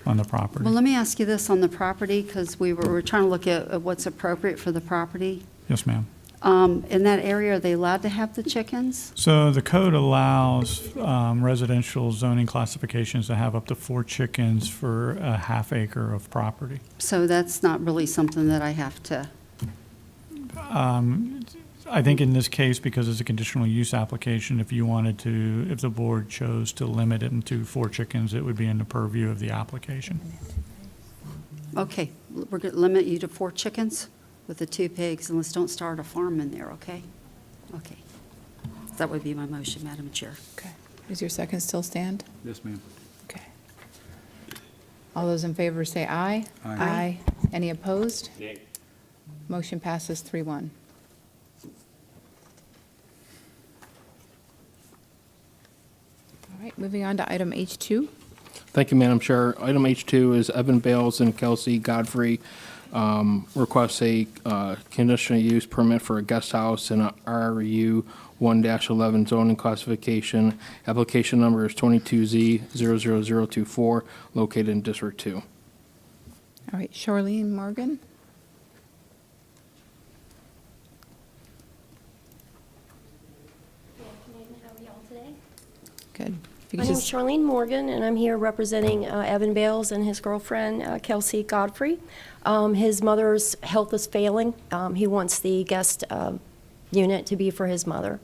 on the property. Well, let me ask you this on the property, because we're trying to look at what's appropriate for the property. Yes, ma'am. In that area, are they allowed to have the chickens? So the code allows residential zoning classifications to have up to 4 chickens for a half acre of property. So that's not really something that I have to, I think in this case, because it's a conditional use application, if you wanted to, if the board chose to limit it to 4 chickens, it would be in the purview of the application. okay, we're going to limit you to 4 chickens with the 2 pigs, and let's don't start a farm in there, okay? Okay. That would be my motion, Madam Chair. Okay. Does your second still stand? Yes, ma'am. Okay. All those in favor say aye. Aye. Any opposed? Motion passes 3-1. All right, moving on to item H2. Thank you, Madam Chair. Item H2 is Evan Bales and Kelsey Godfrey requests a conditional use permit for a guest house in a RU 1-11 zoning classification. Application number is 22Z00024, located in District 2. All right, Charlene Morgan. How are y'all today? Good. If you My could name is just- Charlene Morgan, and I'm here representing Evan Bales and his girlfriend, Kelsey Godfrey. His mother's health is failing. He wants the guest unit to be for his mother.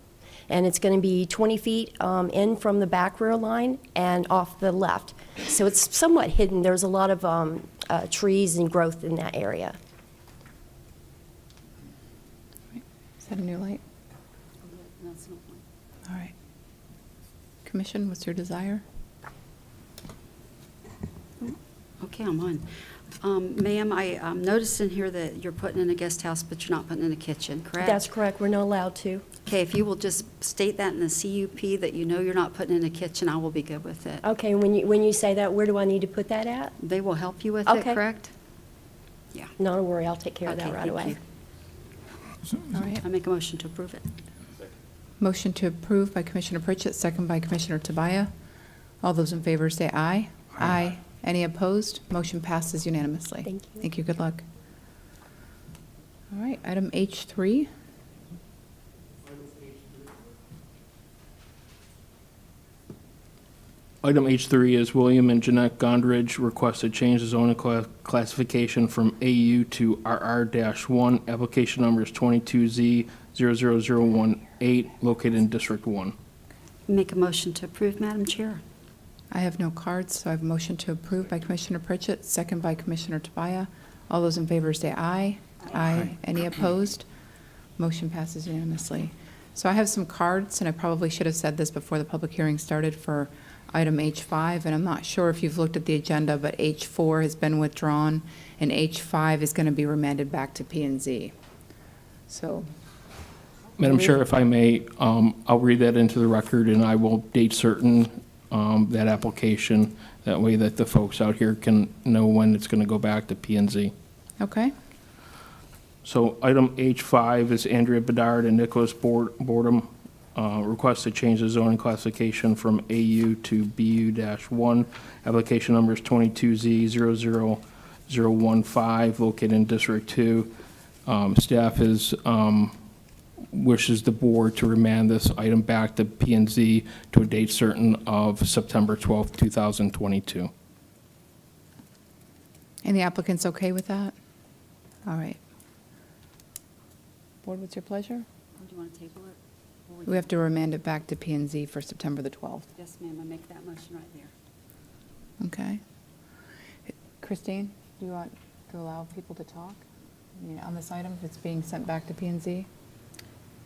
And it's going to be 20 feet in from the back rear line and off the left. So it's somewhat hidden. There's a lot of trees and growth in that area. Is that a new light? All right. Commission, what's your desire? Okay, I'm on. Ma'am, I noticed in here that you're putting in a guest house, but you're not putting in a kitchen, correct? That's correct. We're not allowed to. Okay, if you will just state that in the CUP, that you know you're not putting in a kitchen, I will be good with it. Okay, when you say that, where do I need to put that at? They will help you with it, Okay. correct? Yeah. Not a worry. I'll take care of that Okay, right thank away. you. All right. I make a motion to approve it. Motion to approve by Commissioner Pritchett, second by Commissioner Tobias. All those in favor say aye. Aye. Any opposed? Motion passes unanimously. Thank you. Thank you. Good luck. All right, item H3. Item H3 is William and Jeanette Gonedridge request to change the zoning classification from AU to RR-1. Application number is 22Z00018, located in District 1. Make a motion to approve, Madam Chair. I have no cards, so I have a motion to approve by Commissioner Pritchett, second by Commissioner Tobias. All those in favor say aye. Aye. Any opposed? Motion passes unanimously. So I have some cards, and I probably should have said this before the public hearing started for item H5, and I'm not sure if you've looked at the agenda, but H4 has been withdrawn, and H5 is going to be remanded back to P&Z. So, Madam Chair, if I may, I'll read that into the record, and I will date certain that application. That way that the folks out here can know when it's going to go back to P&Z. okay. So item H5 is Andrea Bedard and Nicholas Boardman request to change the zoning classification from AU to BU-1. Application number is 22Z00015, located in District 2. Staff wishes the board to remand this item back to P&Z to a date certain of September 12th, 2022. And the applicant's okay with that? All right. Board, what's your pleasure? Or do you want to table it? Or We have to remand it back to P&Z for September the 12th. Yes, ma'am, I make that motion right there. Okay. Christine, do you want to allow people to talk? I mean, on this item, if it's being sent back to P&Z?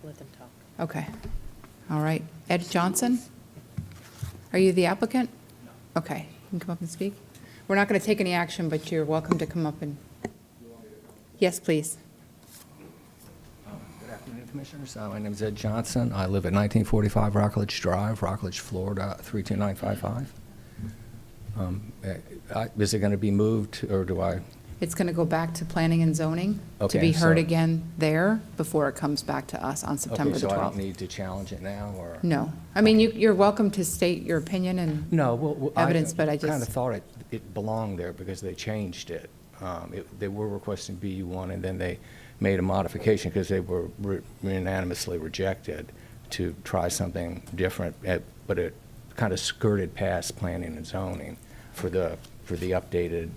Let them talk. Okay. All right. Ed Johnson? Are you the applicant? No. Okay. You can come up and speak. We're not going to take any action, but you're welcome to come up and... Yes, please. Good afternoon, Commissioners. My name is Ed Johnson. I live at 1945 Rockledge Drive, Rockledge, Florida, 32955. Is it going to be moved, or do I It's going to go back to planning and zoning to Okay, be heard so- again there before it comes back to us on September Okay, the so I don't 12th. need to challenge it now, or? No. I mean, you're welcome to state your opinion and No, well, evidence, but I kind of just, thought it belonged there because they changed it. They were requesting BU1, and then they made a modification because they were unanimously rejected to try something different, but it kind of skirted past planning and zoning for the updated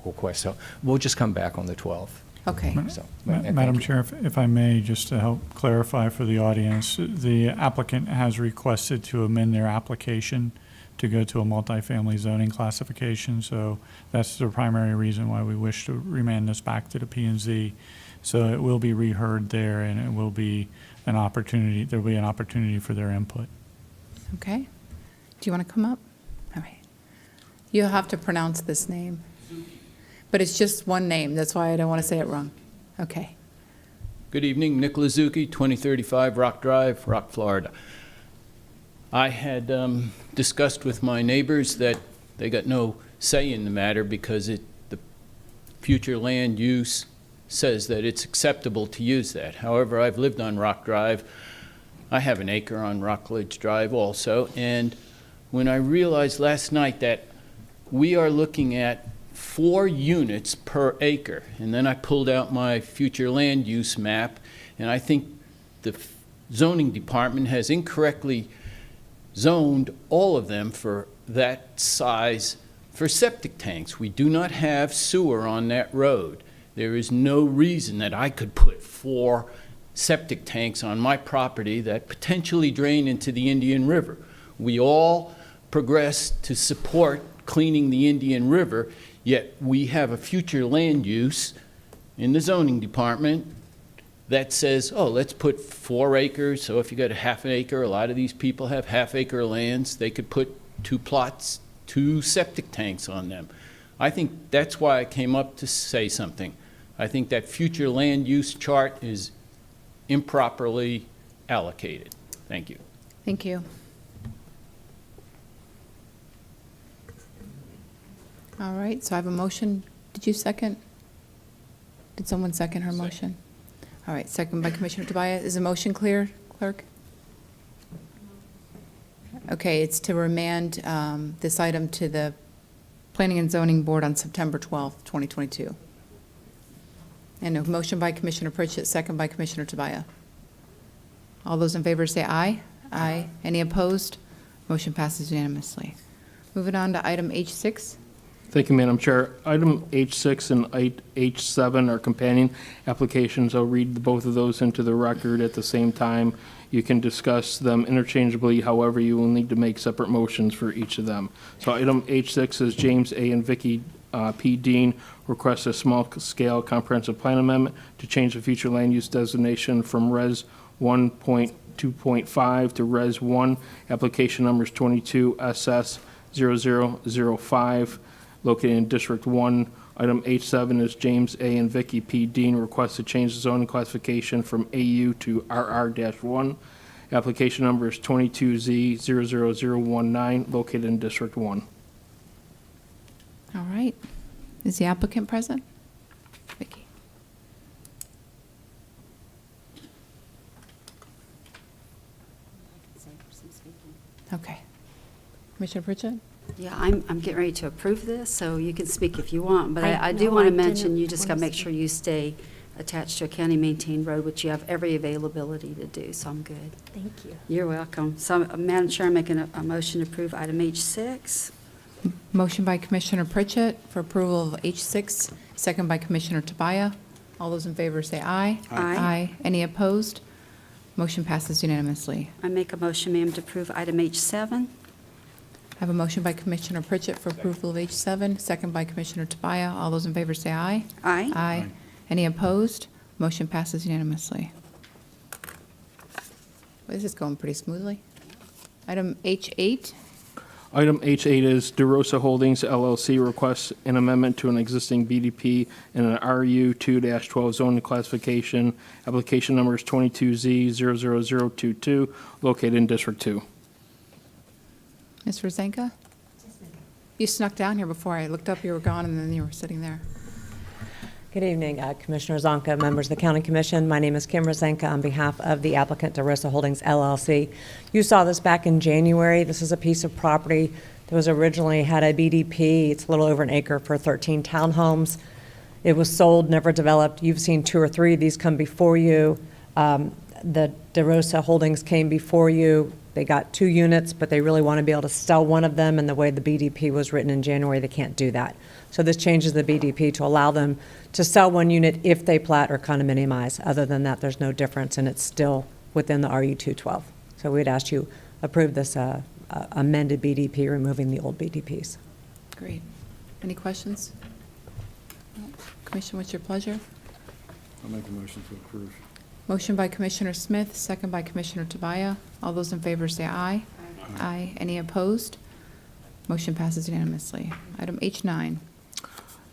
request. So we'll just come back on the 12th. okay. So, and thank Madam you. Chair, if I may, just to help clarify for the audience, the applicant has requested to amend their application to go to a multifamily zoning classification, so that's the primary reason why we wish to remand this back to the P&Z. So it will be reheard there, and it will be an opportunity, there'll be an opportunity for their input. Okay. Do you want to come up? All right. You'll have to pronounce this name. But it's just one name, that's why I don't want to say it wrong. Okay. Good evening, Nick Lazuki, 2035 Rock Drive, Rock, Florida. I had discussed with my neighbors that they got no say in the matter because the future land use says that it's acceptable to use that. However, I've lived on Rock Drive. I have an acre on Rockledge Drive also, and when I realized last night that we are looking at 4 units per acre, and then I pulled out my future land use map, and I think the zoning department has incorrectly zoned all of them for that size for septic tanks. We do not have sewer on that road. There is no reason that I could put 4 septic tanks on my property that potentially drain into the Indian River. We all progress to support cleaning the Indian River, yet we have a future land use in the zoning department that says, oh, let's put 4 acres. So if you got a half an acre, a lot of these people have half-acre lands, they could put 2 plots, 2 septic tanks on them. I think that's why I came up to say something. I think that future land use chart is improperly allocated. Thank you. Thank you. All right, so I have a motion. Did you second? Did someone second her motion? All right, second by Commissioner Tobias. Is the motion clear, clerk? Okay, it's to remand this item to the Planning and Zoning Board on September 12th, 2022. And a motion by Commissioner Pritchett, second by Commissioner Tobias. All those in favor say aye. Aye. Any opposed? Motion passes unanimously. Moving on to item H6. Thank you, Madam Chair. Item H6 and H7 are companion applications. I'll read both of those into the record at the same time. You can discuss them interchangeably, however, you will need to make separate motions for each of them. So item H6 is James A. and Vikki P. Dean request a small-scale comprehensive plan amendment to change the future land use designation from Res 1.2.5 to Res 1. Application number is 22 SS 0005, located in District 1. Item H7 is James A. and Vikki P. Dean request to change the zoning classification from AU to RR-1. Application number is 22Z00019, located in District 1. All right. Is the applicant present? Vikki. Okay. Commissioner Pritchett? Yeah, I'm getting ready to approve this, so you can speak if you want, but I do no, want I to mention, didn't you just got to wanna make sure you stay attached to a county-maintained road, which you have every availability to do, so I'm good. Thank you. You're welcome. So, Madam Chair, I'm making a motion to approve item H6. Motion by Commissioner Pritchett for approval of H6, second by Commissioner Tobias. All those in favor say aye. Aye. Aye. Any opposed? Motion passes unanimously. I make a motion, ma'am, to approve item H7. I have a motion by Commissioner Pritchett for approval of H7, second by Commissioner Tobias. All those in favor say aye. Aye. Aye. Any opposed? Motion passes unanimously. Well, this is going pretty smoothly. Item H8. Item H8 is DeRosa Holdings LLC requests an amendment to an existing BDP in an RU 2-12 zoning classification. Application number is 22Z00022, located in District 2. Ms. Rezanka? You snuck down here before I looked up, you were gone, and then you were sitting there. Good evening, Commissioner Rezanka, members of the County Commission. My name is Kim Rezanka on behalf of the applicant DeRosa Holdings LLC. You saw this back in January. This is a piece of property that was originally had a BDP. It's a little over an acre for 13 townhomes. It was sold, never developed. You've seen 2 or 3 of these come before you. The DeRosa Holdings came before you. They got 2 units, but they really want to be able to sell one of them, and the way the BDP was written in January, they can't do that. So this changes the BDP to allow them to sell 1 unit if they plat or condominiumize. Other than that, there's no difference, and it's still within the RU 212. So we'd ask you approve this amended BDP, removing the old BDPs. Great. Any questions? Commission, what's your pleasure? I'll make a motion to approve. Motion by Commissioner Smith, second by Commissioner Tobias. All those in favor say aye. Aye. Any opposed? Motion passes unanimously. Item H9.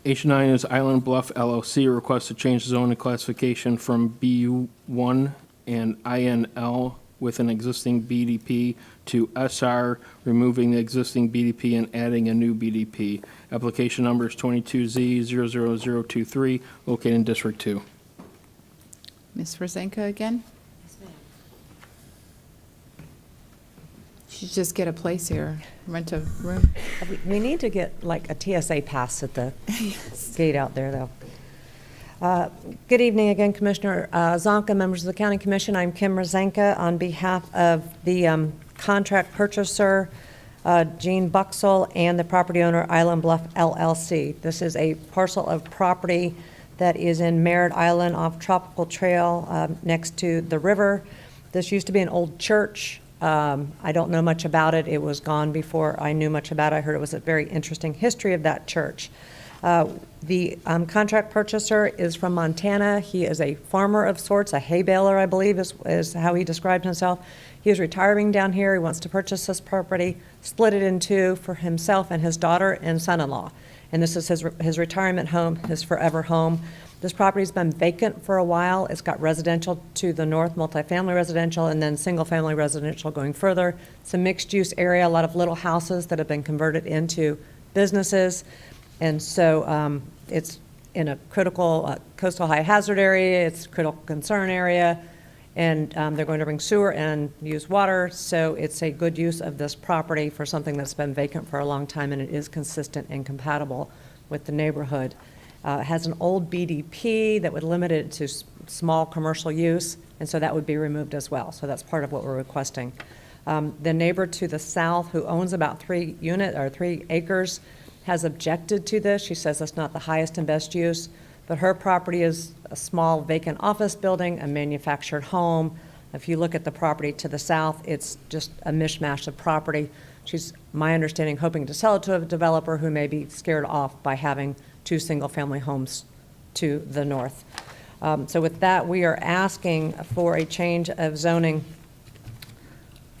H9 is Island Bluff LLC, request to change zone and classification from BU1 and INL with an existing BDP to SR, removing the existing BDP and adding a new BDP. Application number is 22Z00023, located in District 2. Ms. Rezanka again? Yes, ma'am. You should just get a place here, rent a room. We need to get like a TSA pass at the gate out there, though. Good evening again, Commissioner Zonka, members of the County Commission. I'm Kim Rezanka on behalf of the contract purchaser, Gene Buxell, and the property owner, Island Bluff LLC. This is a parcel of property that is in Merritt Island off Tropical Trail next to the river. This used to be an old church. I don't know much about it. It was gone before I knew much about it. I heard it was a very interesting history of that church. The contract purchaser is from Montana. He is a farmer of sorts, a hay baler, I believe is how he described himself. He is retiring down here. He wants to purchase this property, split it in 2 for himself and his daughter and son-in-law. And this is his retirement home, his forever home. This property's been vacant for a while. It's got residential to the north, multifamily residential, and then single-family residential going further. It's a mixed-use area, a lot of little houses that have been converted into businesses. And so it's in a critical coastal high hazard area. It's a critical concern area. And they're going to bring sewer and use water. So it's a good use of this property for something that's been vacant for a long time, and it is consistent and compatible with the neighborhood. It has an old BDP that would limit it to small commercial use, and so that would be removed as well. So that's part of what we're requesting. The neighbor to the south, who owns about 3 acres, has objected to this. She says that's not the highest and best use, but her property is a small vacant office building, a manufactured home. If you look at the property to the south, it's just a mishmash of property. She's, my understanding, hoping to sell it to a developer who may be scared off by having 2 single-family homes to the north. So with that, we are asking for a change of zoning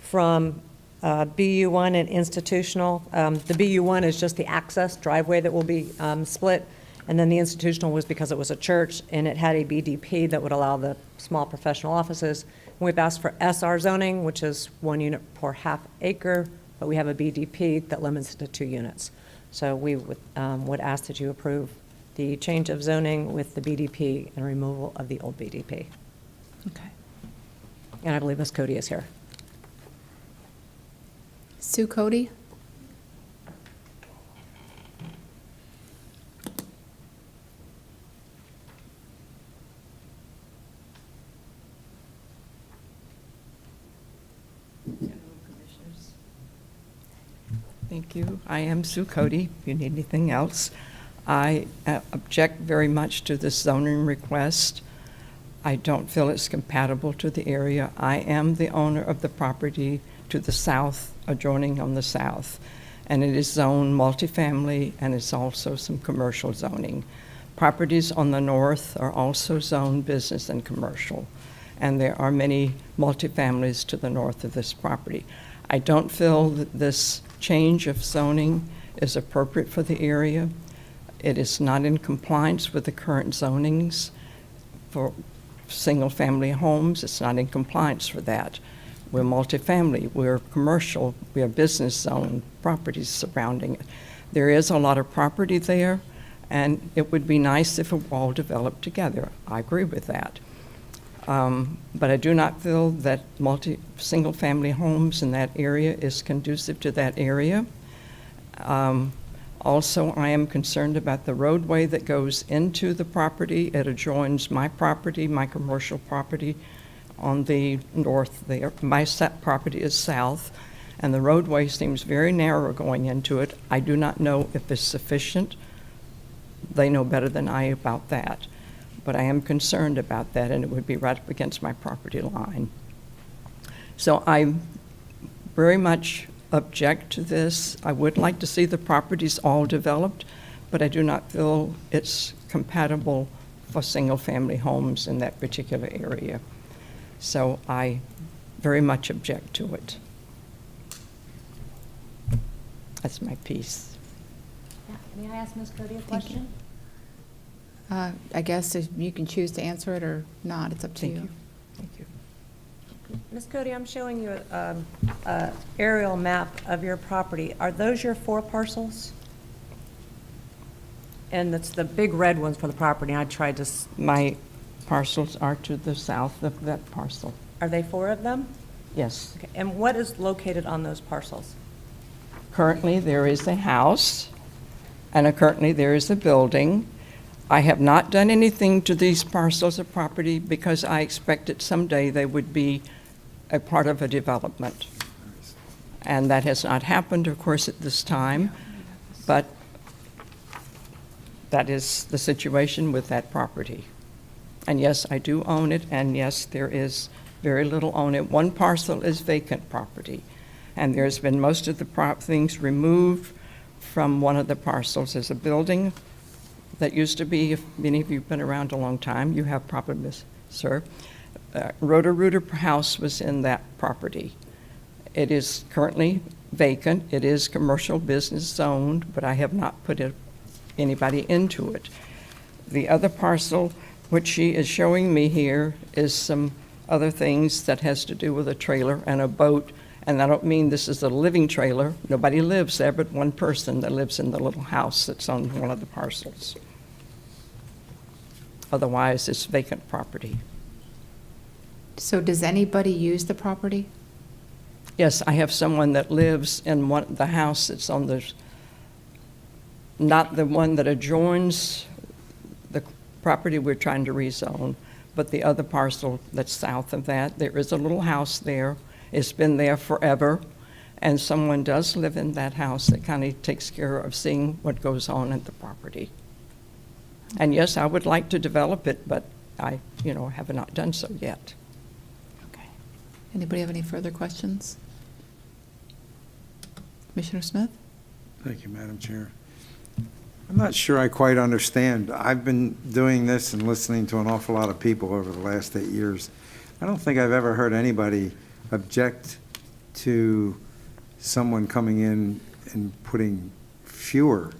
from BU1 and institutional. The BU1 is just the access driveway that will be split, and then the institutional was because it was a church and it had a BDP that would allow the small professional offices. We've asked for SR zoning, which is 1 unit per half acre, but we have a BDP that limits it to 2 units. So we would ask that you approve the change of zoning with the BDP and removal of the old BDP. Okay. And I believe Ms. Cody is here. Sue Cody? Thank you. I am Sue Cody. If you need anything else, I object very much to this zoning request. I don't feel it's compatible to the area. I am the owner of the property to the south, adjoining on the south, and it is zoned multifamily, and it's also some commercial zoning. Properties on the north are also zoned business and commercial, and there are many multifamilies to the north of this property. I don't feel that this change of zoning is appropriate for the area. It is not in compliance with the current zonings for single-family homes. It's not in compliance for that. We're multifamily, we're commercial, we have business zone properties surrounding it. There is a lot of property there, And it would be nice if it were all developed together. I agree with that. But I do not feel that single-family homes in that area is conducive to that area. Also, I am concerned about the roadway that goes into the property. It adjoins my property, my commercial property on the north there. My property is south, and the roadway seems very narrow going into it. I do not know if it's sufficient. They know better than I about that. But I am concerned about that, and it would be right up against my property line. So I very much object to this. I would like to see the properties all developed, but I do not feel it's compatible for single-family homes in that particular area. So I very much object to it. That's my piece. May I ask Ms. Cody a question? I guess if you can choose to answer it or not, it's up to you. Thank you. Ms. Cody, I'm showing you an aerial map of your property. Are those your 4 parcels? And that's the big red ones for the property. I tried to... My parcels are to the south of that parcel. Are they 4 of them? Yes. Okay. And what is located on those parcels? Currently, there is a house, and currently there is a building. I have not done anything to these parcels of property because I expected someday they would be a part of a development. And that has not happened, of course, at this time, but that is the situation with that property. And yes, I do own it, and yes, there is very little on it. 1 parcel is vacant property, and there's been most of the things removed from one of the parcels. There's a building that used to be, if many of you have been around a long time, you have probably, sir, Roto-Rooter House was in that property. It is currently vacant. It is commercial business zoned, but I have not put anybody into it. The other parcel, which she is showing me here, is some other things that has to do with a trailer and a boat. And I don't mean this is a living trailer. Nobody lives there but one person that lives in the little house that's on one of the parcels. Otherwise, it's vacant property. So does anybody use the property? Yes, I have someone that lives in the house that's on the, not the one that adjoins the property we're trying to rezone, but the other parcel that's south of that. There is a little house there. It's been there forever, and someone does live in that house that kind of takes care of seeing what goes on at the property. And yes, I would like to develop it, but I, have not done so yet. Okay. Anybody have any further questions? Commissioner Smith? Thank you, Madam Chair. I'm not sure I quite understand. I've been doing this and listening to an awful lot of people over the last 8 years. I don't think I've ever heard anybody object to someone coming in and putting fewer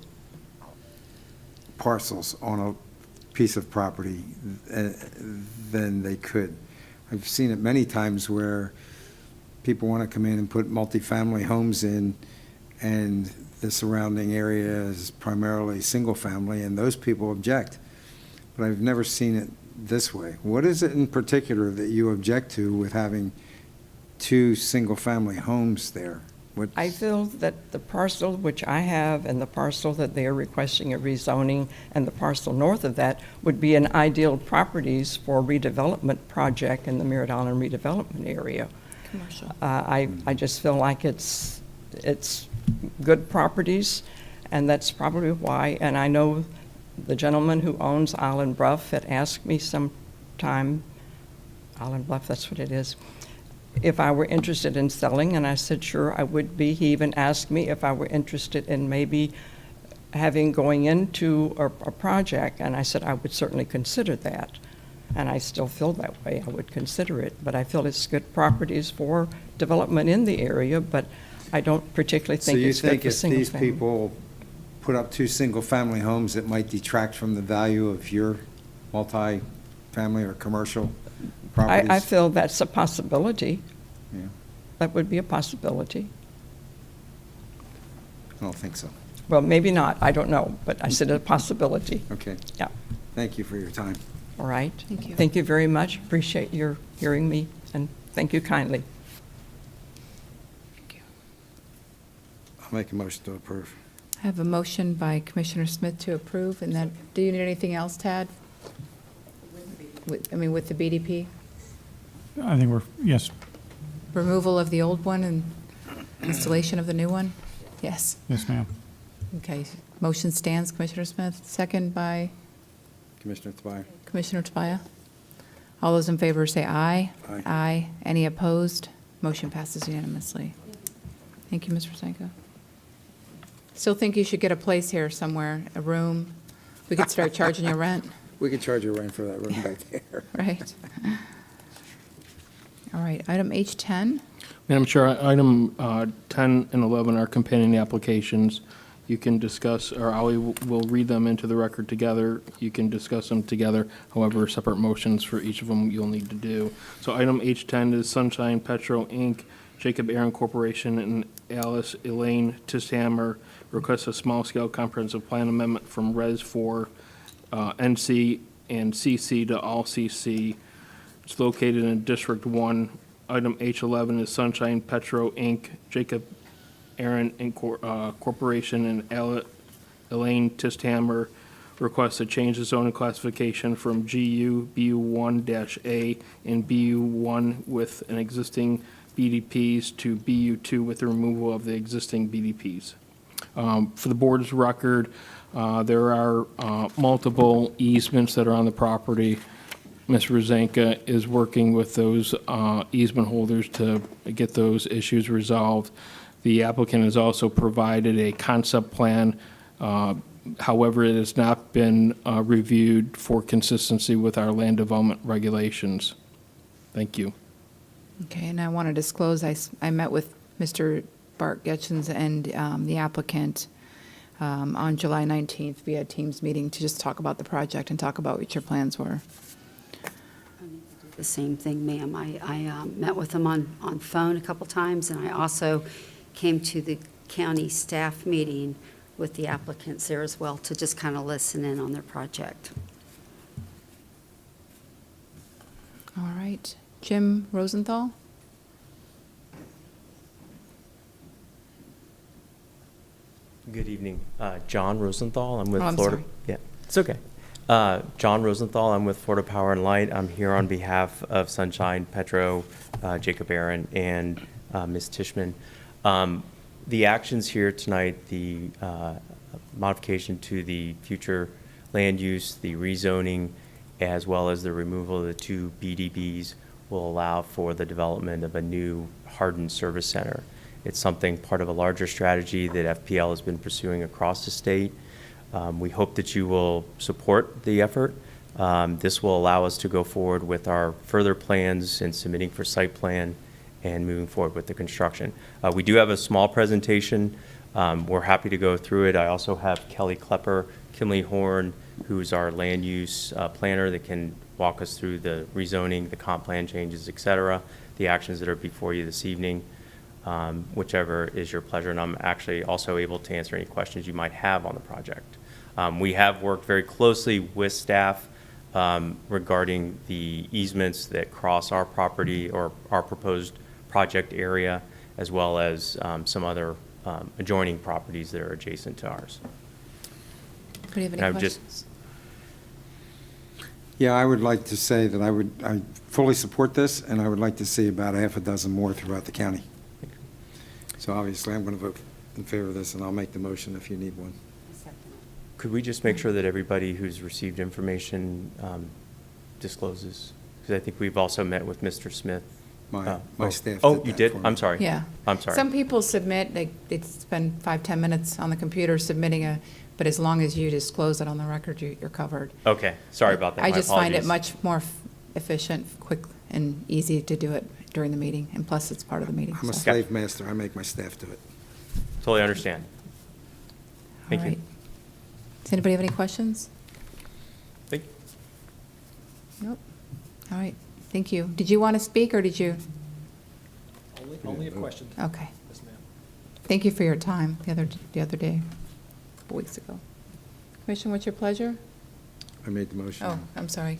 parcels on a piece of property than they could. I've seen it many times where people want to come in and put multifamily homes in, and the surrounding area is primarily single family, and those people object. But I've never seen it this way. What is it in particular that you object to with having 2 single-family homes there? I feel that the parcel which I have and the parcel that they are requesting a rezoning and the parcel north of that would be an ideal properties for a redevelopment project in the Merritt Island redevelopment area. Commercial. I just feel like it's good properties, and that's probably why. And I know the gentleman who owns Island Bluff had asked me sometime, Island Bluff, that's what it is, if I were interested in selling, and I said, sure, I would be. He even asked me if I were interested in maybe going into a project, and I said I would certainly consider that. And I still feel that way. I would consider it, but I feel it's good properties for development in the area, but I don't particularly think it's good for single family. So you think if these people put up 2 single-family homes, it might detract from the value of your multi-family or commercial properties? I feel that's a possibility. Yeah. That would be a possibility. I don't think so. Well, maybe not, I don't know, but I said a possibility. Okay. Yeah. Thank you for your time. All right. Thank you. Thank you very much. Appreciate your hearing me, and thank you kindly. I'll make a motion to approve. I have a motion by Commissioner Smith to approve, and then, do you need anything else, Tad? With the BDP? I think yes. Removal of the old one and installation of the new one? Yes. Yes, ma'am. Okay, motion stands, Commissioner Smith, second by Commissioner Tobias. Commissioner Tobias. All those in favor say aye. Aye. Aye. Any opposed? Motion passes unanimously. Thank you, Ms. Rezanka. Still think you should get a place here somewhere, a room. We could start charging you rent, We could charge you rent for that room back there. right? All right, item H10. Madam Chair, item 10 and 11 are companion applications. You can discuss, or I will read them into the record together. You can discuss them together. However, separate motions for each of them you'll need to do. So item H10 is Sunshine Petro, Inc., Jacob Aaron Corporation, and Alice Elaine Tisthammer requests a small-scale comprehensive plan amendment from Res 4 NC and CC to all CC. It's located in District 1. Item H11 is Sunshine Petro, Inc., Jacob Aaron Corporation, and Elaine Tisthammer requests to change the zoning classification from GU BU1-A and BU1 with an existing BDPs to BU2 with the removal of the existing BDPs. For the board's record, there are multiple easements that are on the property. Ms. Rezanka is working with those easement holders to get those issues resolved. The applicant has also provided a concept plan. However, it has not been reviewed for consistency with our land development regulations. Thank you. Okay, and I want to disclose, I met with Mr. Bart Getchens and the applicant on July 19th via Teams meeting to just talk about the project and talk about what your plans were. The same thing, ma'am. I met with them on phone a couple times, and I also came to the county staff meeting with the applicants there as well to just kind of listen in on their project. All right, Jim Rosenthal? Good evening. John Rosenthal. I'm with I'm Florida. sorry. Yeah, it's okay. John Rosenthal. I'm with Florida Power and Light. I'm here on behalf of Sunshine Petro, Jacob Aaron, and Ms. Tishman. The actions here tonight, the modification to the future land use, the rezoning, as well as the removal of the two BDBs will allow for the development of a new hardened service center. It's something part of a larger strategy that FPL has been pursuing across the state. We hope that you will support the effort. This will allow us to go forward with our further plans and submitting for site plan and moving forward with the construction. We do have a small presentation. We're happy to go through it. I also have Kelly Klepper, Kimley Horn, who's our land use planner that can walk us through the rezoning, the comp plan changes, et cetera, the actions that are before you this evening, whichever is your pleasure. And I'm actually also able to answer any questions you might have on the project. We have worked very closely with staff regarding the easements that cross our property or our proposed project area, as well as some other adjoining properties that are adjacent to ours. Do you have any questions? Yeah, I would like to say that I fully support this, and I would like to see about a half a dozen more throughout the county. So obviously, I'm going to vote in favor of this, and I'll make the motion if you need one. Could we just make sure that everybody who's received information discloses? Because I think we've also met with Mr. Smith. My staff Oh, did you that did? for me. I'm sorry. Yeah. I'm sorry. Some people submit, they spend 5-10 minutes on the computer submitting but as long as you disclose it on the record, you're covered. Okay, sorry about that. I My just find it apologies. much more efficient, quick, and easy to do it during the meeting, and plus it's part of the meeting. I'm a so. slave master. I make my staff do it. Totally understand. Thank All you. right. Does anybody have any questions? Thank you. Nope. All right, thank you. Did you want to speak, or did you? Only a question. Okay. Yes, ma'am. Thank you for your time the other day. couple weeks ago. Commissioner, what's your pleasure? I made the motion. Oh, I'm sorry.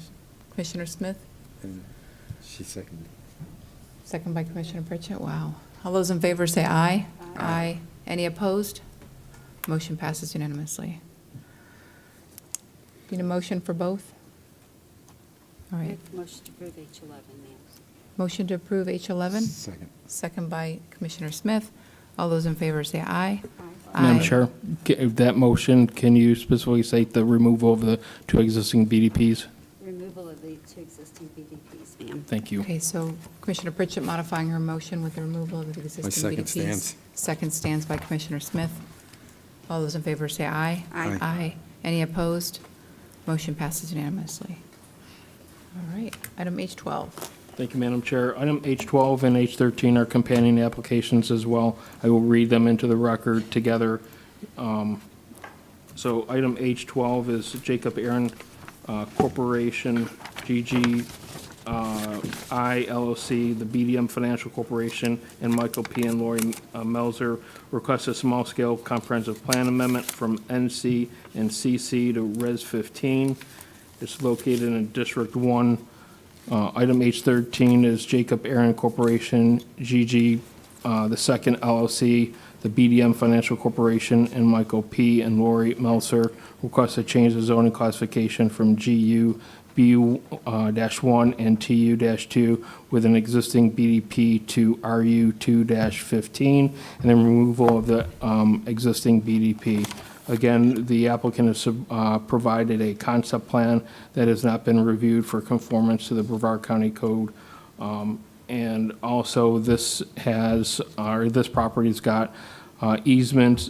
Commissioner Smith, And she seconded. second by Commissioner Pritchett. Wow. All those in favor say aye. Aye. Any opposed? Motion passes unanimously. Need a motion for both? All right. Motion to approve H11, ma'am. Motion to approve H11? Second. Second by Commissioner Smith. All those in favor say aye. Madam Aye. Chair, that motion, can you specifically state the removal of the 2 existing BDPs? Removal of the 2 existing BDPs, ma'am. Thank you. Okay, so Commissioner Pritchett modifying her motion with the removal of the existing My second BDPs. stands. Second stands by Commissioner Smith. All those in favor say aye. Aye. Aye. Any opposed? Motion passes unanimously. All right, item H12. Thank you, Madam Chair. Item H12 and H13 are companion applications as well. I will read them into the record together. So item H12 is Jacob Aaron Corporation, Gigi I LLC, the BDM Financial Corporation, and Michael P. and Lori Melzer request a small-scale comprehensive plan amendment from NC and CC to Res 15. It's located in District 1. Item H13 is Jacob Aaron Corporation, Gigi, the second LLC, the BDM Financial Corporation, and Michael P. and Lori Melzer request to change the zoning classification from GU BU-1 and TU-2 with an existing BDP to RU2-15, and then removal of the existing BDP. Again, the applicant has provided a concept plan that has not been reviewed for conformance to the Brevard County Code. And also, this property's got easements.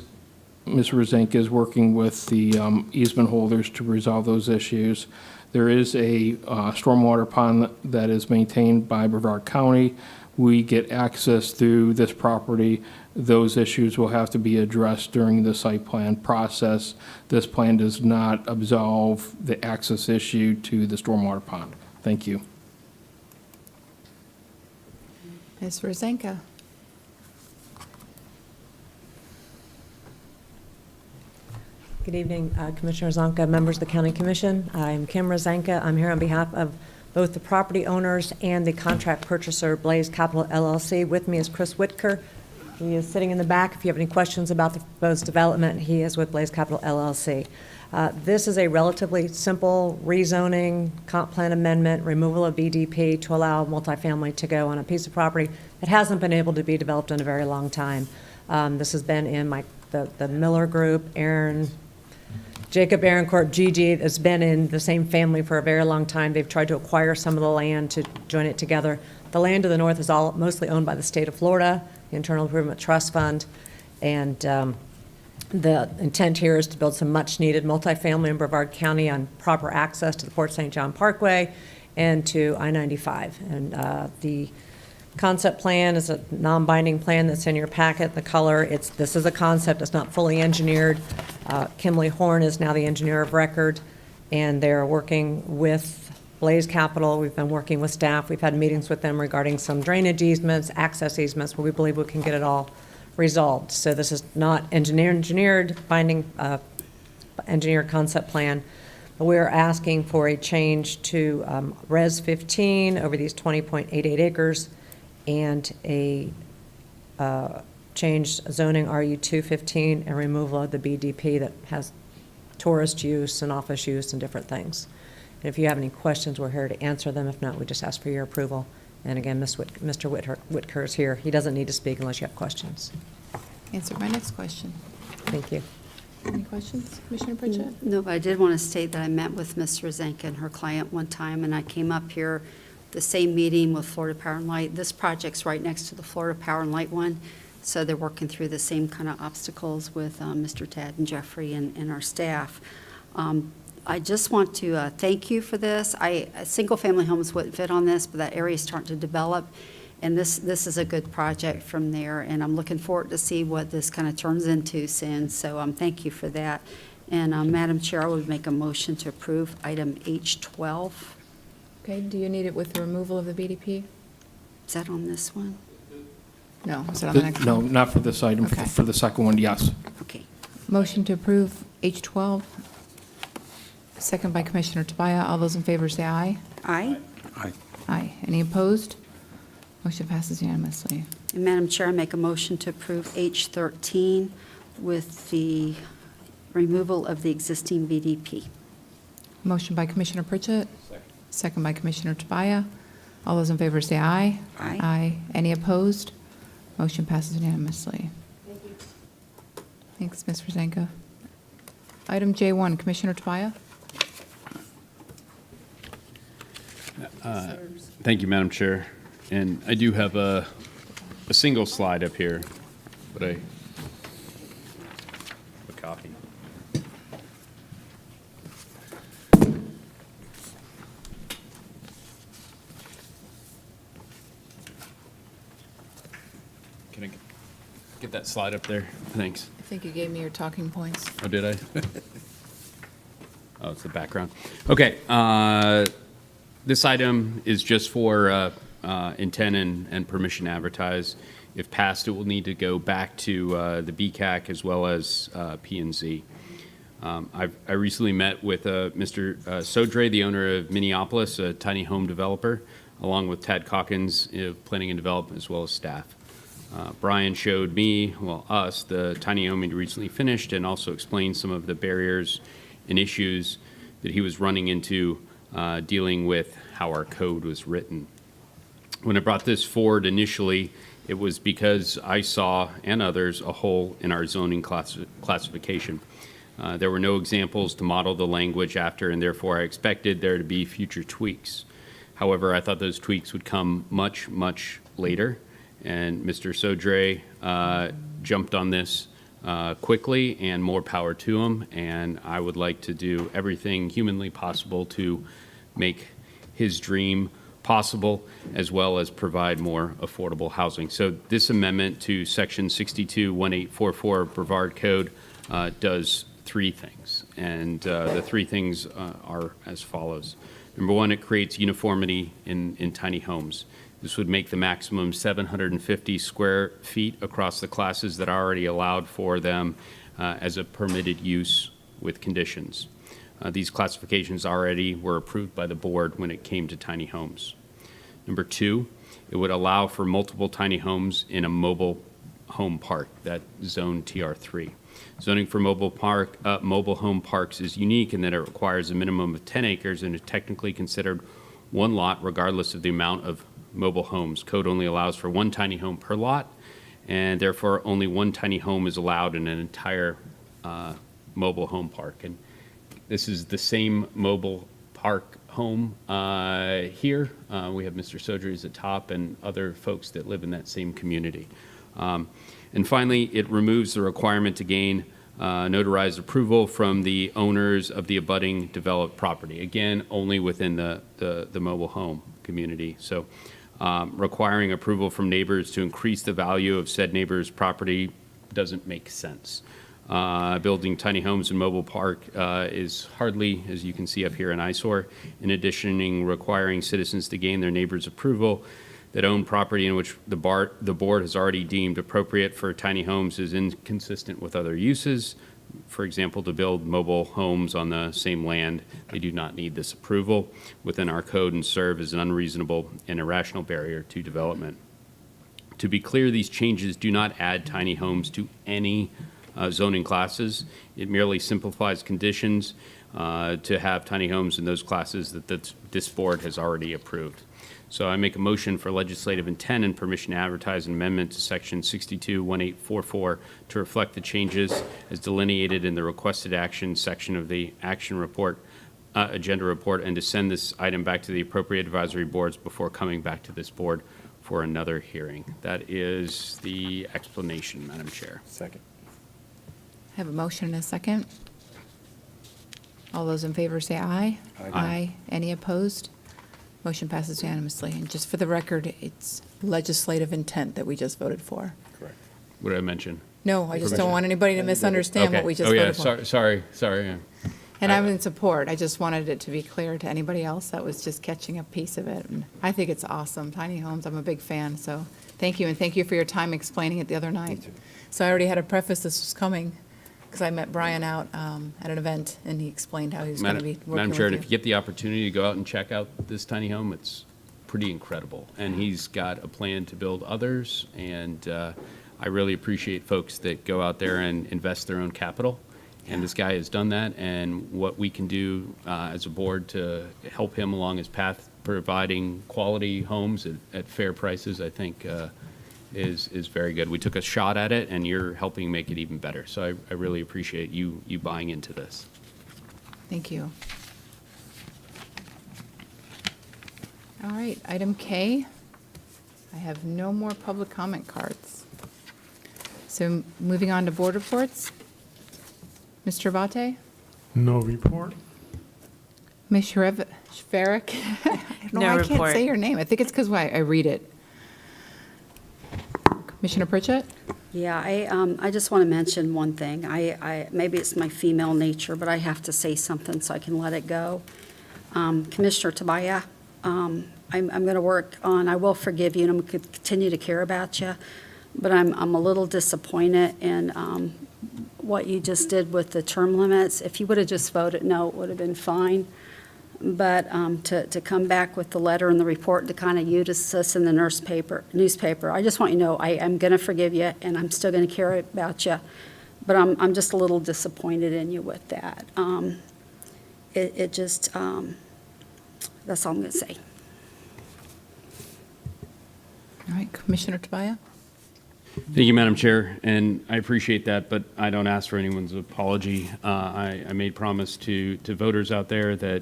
Ms. Rezanka is working with the easement holders to resolve those issues. There is a stormwater pond that is maintained by Brevard County. We get access through this property. Those issues will have to be addressed during the site plan process. This plan does not absolve the access issue to the stormwater pond. Thank you. Ms. Rezanka. Good evening, Commissioner Rezanka, members of the County Commission. I'm Kim Rezanka. I'm here on behalf of both the property owners and the contract purchaser, Blaze Capital LLC. With me is Chris Whitaker. He is sitting in the back. If you have any questions about the proposed development, he is with Blaze Capital LLC. This is a relatively simple rezoning, comp plan amendment, removal of BDP to allow multifamily to go on a piece of property that hasn't been able to be developed in a very long time. This has been in the Miller Group, Jacob Aaron Corp. Gigi has been in the same family for a very long time. They've tried to acquire some of the land to join it together. The land to the north is all mostly owned by the state of Florida, the Internal Improvement Trust Fund, and the intent here is to build some much-needed multifamily in Brevard County on proper access to the Port St. John Parkway and to I-95. And the concept plan is a non-binding plan that's in your packet. The color, this is a concept. It's not fully engineered. Kimley Horn is now the engineer of record, and they're working with Blaze Capital. We've been working with staff. We've had meetings with them regarding some drainage easements, access easements, where we believe we can get it all resolved. So this is not engineered binding engineered concept plan. But we're asking for a change to Res 15 over these 20.88 acres and a changed zoning RU215 and removal of the BDP that has tourist use and office use and different things. And if you have any questions, we're here to answer them. If not, we just ask for your approval. And again, Mr. Whitaker is here. He doesn't need to speak unless you have questions. Answer my next question. Thank you. Any questions, Commissioner Pritchett? No, but I did want to state that I met with Ms. Rezanka and her client one time, and I came up here the same meeting with Florida Power and Light. This project's right next to the Florida Power and Light one, so they're working through the same kind of obstacles with Mr. Tad and Jeffrey and our staff. I just want to thank you for this. Single-family homes wouldn't fit on this, but that area is starting to develop, and this is a good project from there, and I'm looking forward to see what this kind of turns into soon, so thank you for that. And Madam Chair, I would make a motion to approve item H12. Okay, do you need it with the removal of the BDP? Is that on this one? No, is it on the next No, one? not for this item. Okay. For the second one, yes. Okay. Motion to approve H12, second by Commissioner Tobias. All those in favor say aye. Aye. Aye. Aye. Any opposed? Motion passes unanimously. And Madam Chair, I make a motion to approve H13 with the removal of the existing VDP. Motion by Commissioner Pritchett. Second by Commissioner Tobias. All those in favor say aye. Aye. Aye. Any opposed? Motion passes unanimously. Thank you. Thanks, Ms. Rezanka. Item J1, Commissioner Tobias. Thank you, Madam Chair. And I do have a single slide up here, but a copy. Can I get that slide up there? Thanks. I think you gave me your talking points. Oh, did I? Oh, it's the background. Okay. This item is just for intent and permission to advertise. If passed, it will need to go back to the BCAC as well as P&Z. I recently met with Mr. Sodre, the owner of Minneapolis, a tiny home developer, along with Tad Calkins of Planning and Development, as well as staff. Brian showed me, well, us, the tiny home he recently finished, and also explained some of the barriers and issues that he was running into dealing with how our code was written. When I brought this forward initially, it was because I saw, and others, a hole in our zoning classification. There were no examples to model the language after, and therefore I expected there to be future tweaks. However, I thought those tweaks would come much, much later, and Mr. Sodre jumped on this quickly, and more power to him, and I would like to do everything humanly possible to make his dream possible, as well as provide more affordable housing. So this amendment to Section 621844 Brevard Code does three things, and the three things are as follows. Number one, it creates uniformity in tiny homes. This would make the maximum 750 square feet across the classes that are already allowed for them as a permitted use with conditions. These classifications already were approved by the board when it came to tiny homes. Number two, it would allow for multiple tiny homes in a mobile home park, that zone TR3. Zoning for mobile home parks is unique in that it requires a minimum of 10 acres and is technically considered one lot regardless of the amount of mobile homes. Code only allows for one tiny home per lot, and therefore only one tiny home is allowed in an entire mobile home park. And this is the same mobile park home here. We have Mr. Sodre at top and other folks that live in that same community. And finally, it removes the requirement to gain notarized approval from the owners of the abutting developed property. Again, only within the mobile home community. So requiring approval from neighbors to increase the value of said neighbor's property doesn't make sense. Building tiny homes in mobile park is hardly, as you can see up here, an eyesore. In addition, requiring citizens to gain their neighbor's approval that own property in which the board has already deemed appropriate for tiny homes is inconsistent with other uses. For example, to build mobile homes on the same land, they do not need this approval within our code and serve as an unreasonable and irrational barrier to development. To be clear, these changes do not add tiny homes to any zoning classes. It merely simplifies conditions to have tiny homes in those classes that this board has already approved. So I make a motion for legislative intent and permission to advertise an amendment to Section 621844 to reflect the changes as delineated in the requested action section of the action report, agenda report, and to send this item back to the appropriate advisory boards before coming back to this board for another hearing. That is the explanation, Madam Chair. Second. I have a motion and a second. All those in favor say aye. Aye. Any opposed? Motion passes unanimously. And just for the record, it's legislative intent that we just voted for. Correct. What did I mention? No, I just don't want anybody to misunderstand what we just voted for. Sorry. And I'm in support. I just wanted it to be clear to anybody else that was just catching a piece of it. And I think it's awesome. Tiny homes, I'm a big fan, so thank you. And thank you for your time explaining it the other night. So I already had a preface this was coming, because I met Brian out at an event, and he explained how he was going to be working Madam with Chair, you. and if you get the opportunity to go out and check out this tiny home, it's pretty incredible. And he's got a plan to build others, and I really appreciate folks that go out there and invest their own capital. And this guy has done that, and what we can do as a board to help him along his path, providing quality homes at fair prices, I think is very good. We took a shot at it, and you're helping make it even better. So I really appreciate you buying into this. Thank you. All right, item K. I have no more public comment cards. So moving on to board reports. Mr. Vate? No report. Ms. Shverik? I don't know No why I can't report. say your name. I think it's because I read it. Commissioner Pritchett? Yeah, I just want to mention one thing. Maybe it's my female nature, but I have to say something so I can let it go. Commissioner Tabaya, I'm going to work on, I will forgive you, and I'm going to continue to care about you, but I'm a little disappointed in what you just did with the term limits. If you would have just voted no, it would have been fine. But to come back with the letter and the report to kind of use us in the newspaper, I just want you to know I am going to forgive you, and I'm still going to care about you. But I'm just a little disappointed in you with that. It just, that's all I'm going to say. All right, Commissioner Tabaya? Thank you, Madam Chair, and I appreciate that, but I don't ask for anyone's apology. I made promise to voters out there that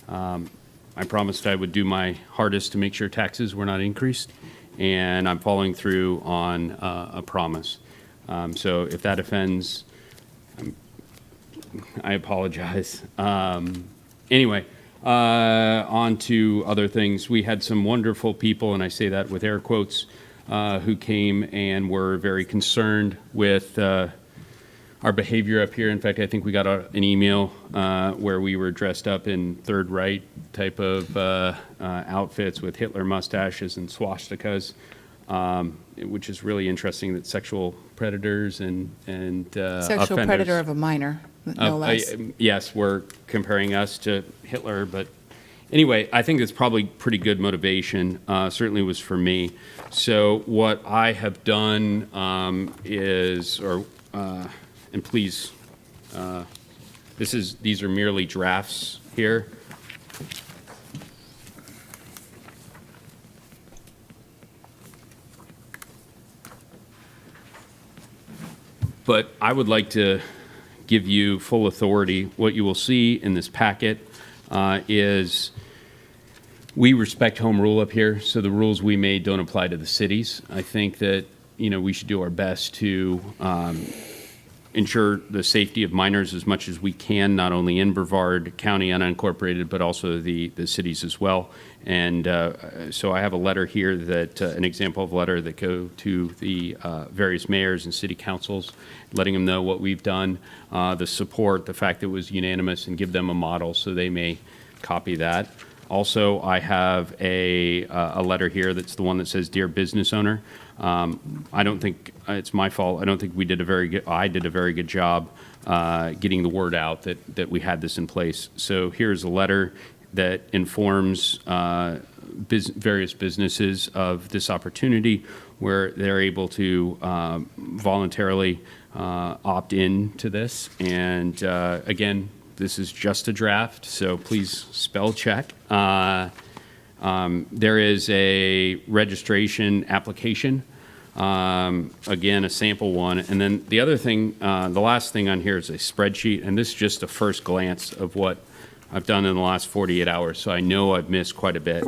I promised I would do my hardest to make sure taxes were not increased, and I'm following through on a promise. So if that offends, I apologize. Anyway, on to other things. We had some wonderful people, and I say that with air quotes, who came and were very concerned with our behavior up here. In fact, I think we got an email where we were dressed up in Third Reich type of outfits with Hitler mustaches and swastikas, which is really interesting that sexual predators and Sexual offenders, predator of a minor, no less. yes, we're comparing us to Hitler, but anyway, I think it's probably pretty good motivation. Certainly was for me. So what I have done is, and please, these are merely drafts here. But I would like to give you full authority. What you will see in this packet is we respect home rule up here, so the rules we made don't apply to the cities. I think that, we should do our best to ensure the safety of minors as much as we can, not only in Brevard County unincorporated, but also the cities as well. And so I have a letter here that, an example of a letter that go to the various mayors and city councils, letting them know what we've done, the support, the fact that it was unanimous, and give them a model so they may copy that. Also, I have a letter here that's the one that says, "Dear business owner." I don't think it's my fault. I don't think I did a very good job getting the word out that we had this in place. So here's a letter that informs various businesses of this opportunity where they're able to voluntarily opt in to this. And again, this is just a draft, so please spell check. There is a registration application, again, a sample one. And then the other thing, the last thing on here is a spreadsheet, and this is just a first glance of what I've done in the last 48 hours. So I know I've missed quite a bit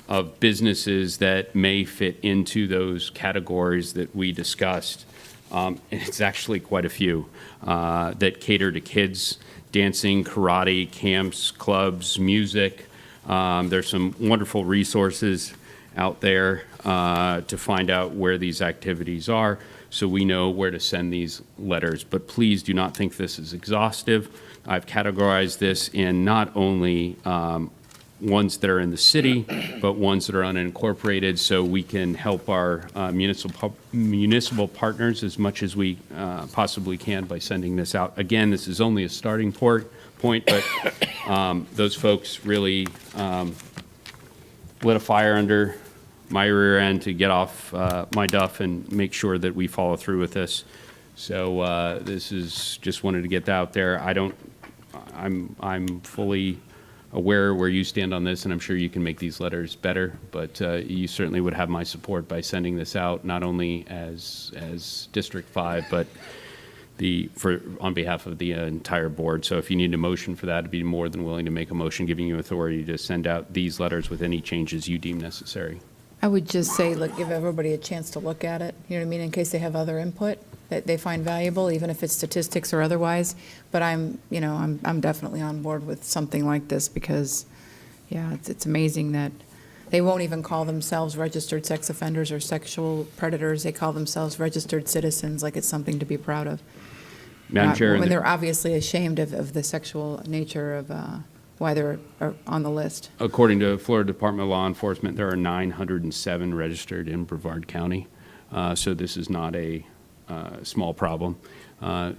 of businesses that may fit into those categories that we discussed. And it's actually quite a few that cater to kids, dancing, karate, camps, clubs, music. There's some wonderful resources out there to find out where these activities are, so we know where to send these letters. But please do not think this is exhaustive. I've categorized this in not only ones that are in the city, but ones that are unincorporated, so we can help our municipal partners as much as we possibly can by sending this out. Again, this is only a starting point, but those folks really lit a fire under my rear end to get off my duff and make sure that we follow through with this. So this is, just wanted to get that out there. I'm fully aware where you stand on this, and I'm sure you can make these letters better, but you certainly would have my support by sending this out, not only as District 5, but on behalf of the entire board. So if you need a motion for that, I'd be more than willing to make a motion giving you authority to send out these letters with any changes you deem necessary. I would just say, look, give everybody a chance to look at it, you know what I mean, in case they have other input that they find valuable, even if it's statistics or otherwise. But I'm definitely on board with something like this because, yeah, it's amazing that they won't even call themselves registered sex offenders or sexual predators. They call themselves registered citizens, like it's something to be proud of. Madam Chair, when they're obviously ashamed of the sexual nature of why they're on the list. According to Florida Department of Law Enforcement, there are 907 registered in Brevard County. So this is not a small problem.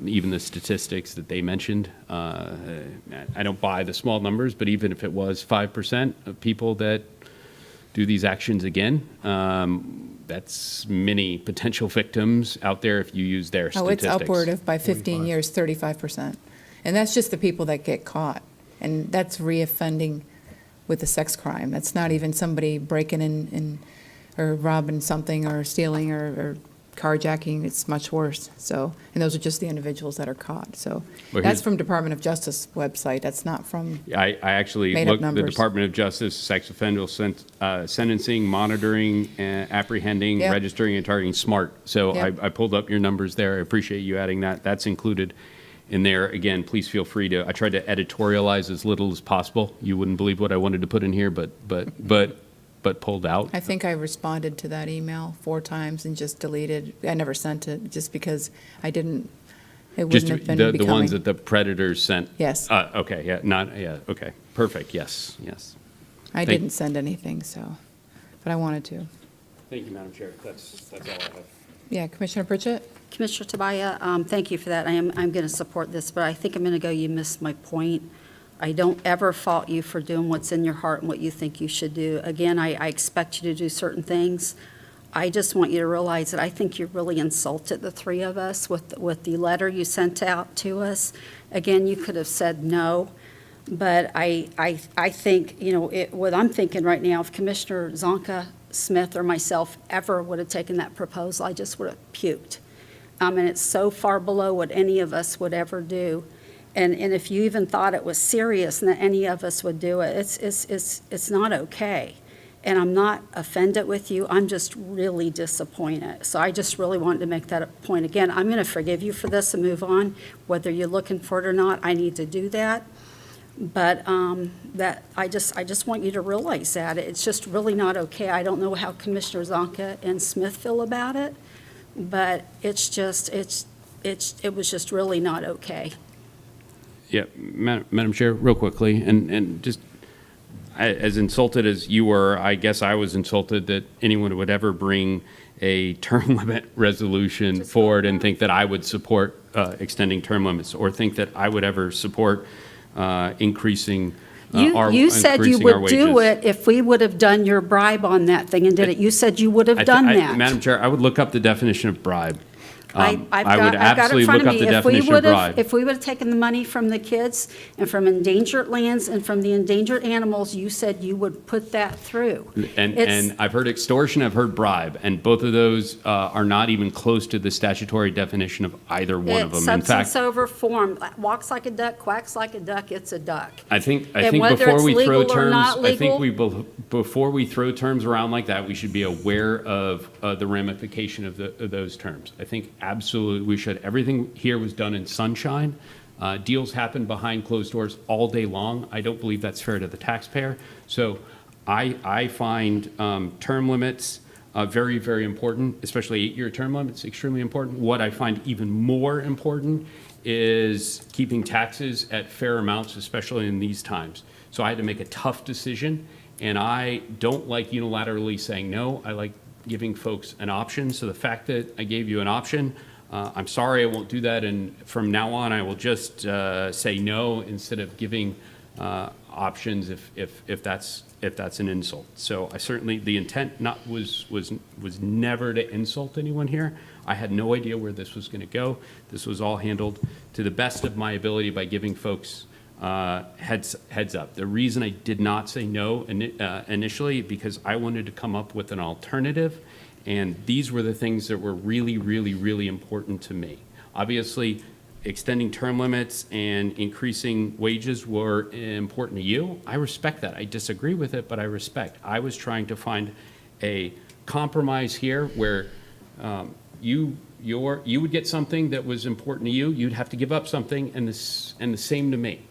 Even the statistics that they mentioned, I don't buy the small numbers, but even if it was 5% of people that do these actions again, that's many potential victims out there if you use their statistics. Oh, it's upward of, by 15 years, 35%. And that's just the people that get caught. And that's reoffending with a sex crime. That's not even somebody breaking in or robbing something or stealing or carjacking. It's much worse. So, and those are just the individuals that are caught. So that's from Department of Justice website. That's not from I actually looked at the Department of Justice, sex offender sentencing, monitoring, apprehending, registering, and targeting SMART. So I pulled up your numbers there. I appreciate you adding that. That's included in there. Again, please feel free to, I tried to editorialize as little as possible. You wouldn't believe what I wanted to put in here, but pulled out. I think I responded to that email 4 times and just deleted. I never sent it just because I didn't, it wouldn't have been the ones that the predators sent. Yes. Okay, okay, perfect, yes. I didn't send anything, so, but I wanted to. Thank you, Madam Chair. That's all I have. Yeah, Commissioner Pritchett? Commissioner Tabaya, thank you for that. I'm going to support this, but I think a minute ago you missed my point. I don't ever fault you for doing what's in your heart and what you think you should do. Again, I expect you to do certain things. I just want you to realize that I think you really insulted the 3 of us with the letter you sent out to us. Again, you could have said no, but I think, what I'm thinking right now, if Commissioner Rezanka, Smith, or myself ever would have taken that proposal, I just would have puked. And it's so far below what any of us would ever do. And if you even thought it was serious and that any of us would do it, it's not okay. And I'm not offended with you. I'm just really disappointed. So I just really wanted to make that a point. Again, I'm going to forgive you for this and move on. Whether you're looking for it or not, I need to do that. But that I just want you to realize that it's just really not okay. I don't know how Commissioner Rezanka and Smith feel about it, but it was just really not okay. Yeah, Madam Chair, real quickly, and just as insulted as you were, I guess I was insulted that anyone would ever bring a term limit resolution forward and think that I would support extending term limits or think that I would ever support increasing our wages. You said you would do it if we would have done your bribe on that thing and did it. You said you would have done that. Madam Chair, I would look up the definition of bribe. I would got absolutely it in front look of up me. the definition of bribe. If we would have taken the money from the kids and from endangered lands and from the endangered animals, you said you would put that through. And I've heard extortion, I've heard bribe, and both of those are not even close to the statutory definition of either one of them. In fact, substance over form, walks like a duck, quacks like a duck, it's a duck. I think whether before it's we throw legal or terms, not I think legal- before we throw terms around like that, we should be aware of the ramification of those terms. I think absolutely we should. Everything here was done in sunshine. Deals happen behind closed doors all day long. I don't believe that's fair to the taxpayer. So I find term limits very, very important, especially 8-year term limits, extremely important. What I find even more important is keeping taxes at fair amounts, especially in these times. So I had to make a tough decision, and I don't like unilaterally saying no. I like giving folks an option. So the fact that I gave you an option, I'm sorry, I won't do that, and from now on, I will just say no instead of giving options if that's an insult. So I certainly, the intent was never to insult anyone here. I had no idea where this was going to go. This was all handled to the best of my ability by giving folks heads up. The reason I did not say no initially, because I wanted to come up with an alternative, and these were the things that were really, really, really important to me. Obviously, extending term limits and increasing wages were important to you. I respect that. I disagree with it, but I respect. I was trying to find a compromise here where you would get something that was important to you. You'd have to give up something, and the same to me,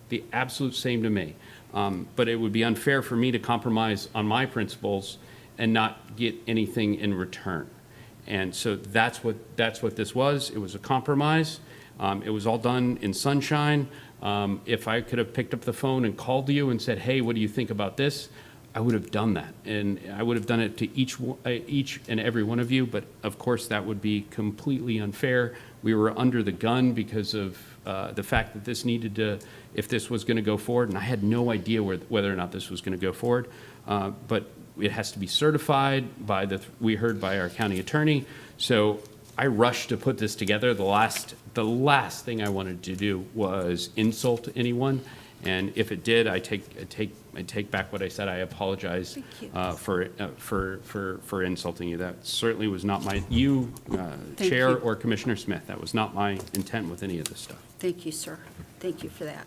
the absolute same to me. But it would be unfair for me to compromise on my principles and not get anything in return. And so that's what this was. It was a compromise. It was all done in sunshine. If I could have picked up the phone and called you and said, hey, what do you think about this? I would have done that. And I would have done it to each and every one of you. But of course, that would be completely unfair. We were under the gun because of the fact that this needed to, if this was going to go forward, and I had no idea whether or not this was going to go forward. But it has to be certified by we heard by our county attorney. So I rushed to put this together. The last thing I wanted to do was insult anyone, and if it did, I take back what I said. I apologize for insulting you. That certainly was not my Chair or Commissioner Smith. That was not my intent with any of this stuff. Thank you, sir. Thank you for that.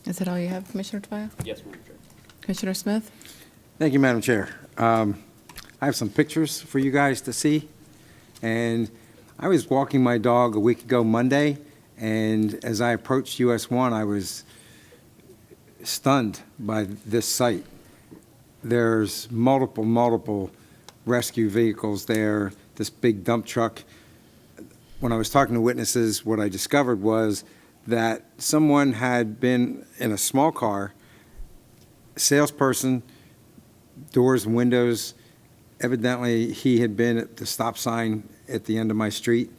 Is that all you have, Commissioner Tobias? Yes, Madam Chair. Commissioner Smith? Thank you, Madam Chair. I have some pictures for you guys to see. And I was walking my dog a week ago Monday, and as I approached US 1, I was stunned by this sight. There's multiple rescue vehicles there, this big dump truck. When I was talking to witnesses, what I discovered was that someone had been in a small car, salesperson, doors and windows. Evidently, he had been at the stop sign at the end of my street,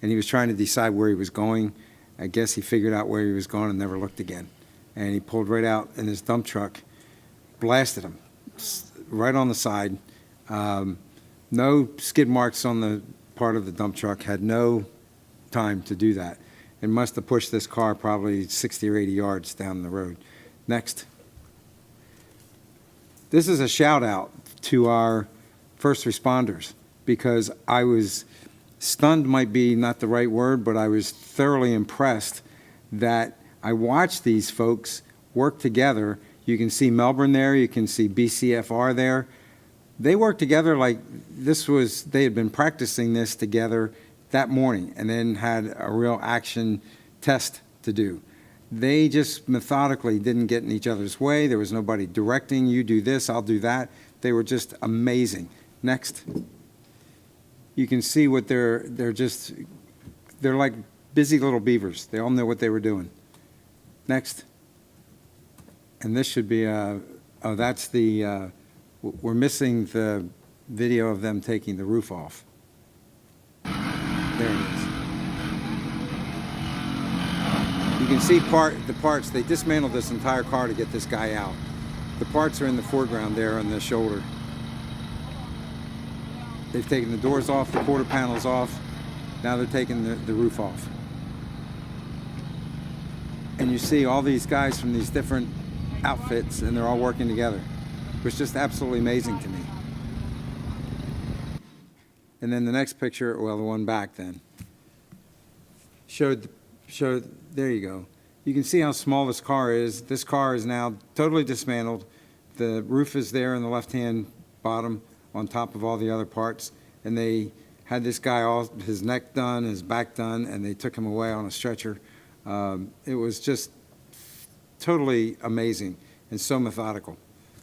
and he was trying to decide where he was going. I guess he figured out where he was going and never looked again. And he pulled right out in his dump truck, blasted him right on the side. No skid marks on the part of the dump truck, had no time to do that. It must have pushed this car probably 60 or 80 yards down the road. Next. This is a shout out to our first responders, because I was stunned, might be not the right word, but I was thoroughly impressed that I watched these folks work together. You can see Melbourne there, you can see BCFR there. They worked together like they had been practicing this together that morning, and then had a real action test to do. They just methodically didn't get in each other's way. There was nobody directing, you do this, I'll do that. They were just amazing. Next. You can see what they're like busy little beavers. They all know what they were doing. Next. And this should be, that's the, we're missing the video of them taking the roof off. There it is. You can see the parts. They dismantled this entire car to get this guy out. The parts are in the foreground there on the shoulder. They've taken the doors off, the quarter panels off. Now they're taking the roof off. And you see all these guys from these different outfits, and they're all working together. It was just absolutely amazing to me. And then the next picture, well, the one back then, showed, there you go. You can see how small this car is. This car is now totally dismantled. The roof is there in the left-hand bottom on top of all the other parts. And they had this guy, all his neck done, his back done, and they took him away on a stretcher. It was just totally amazing and so methodical.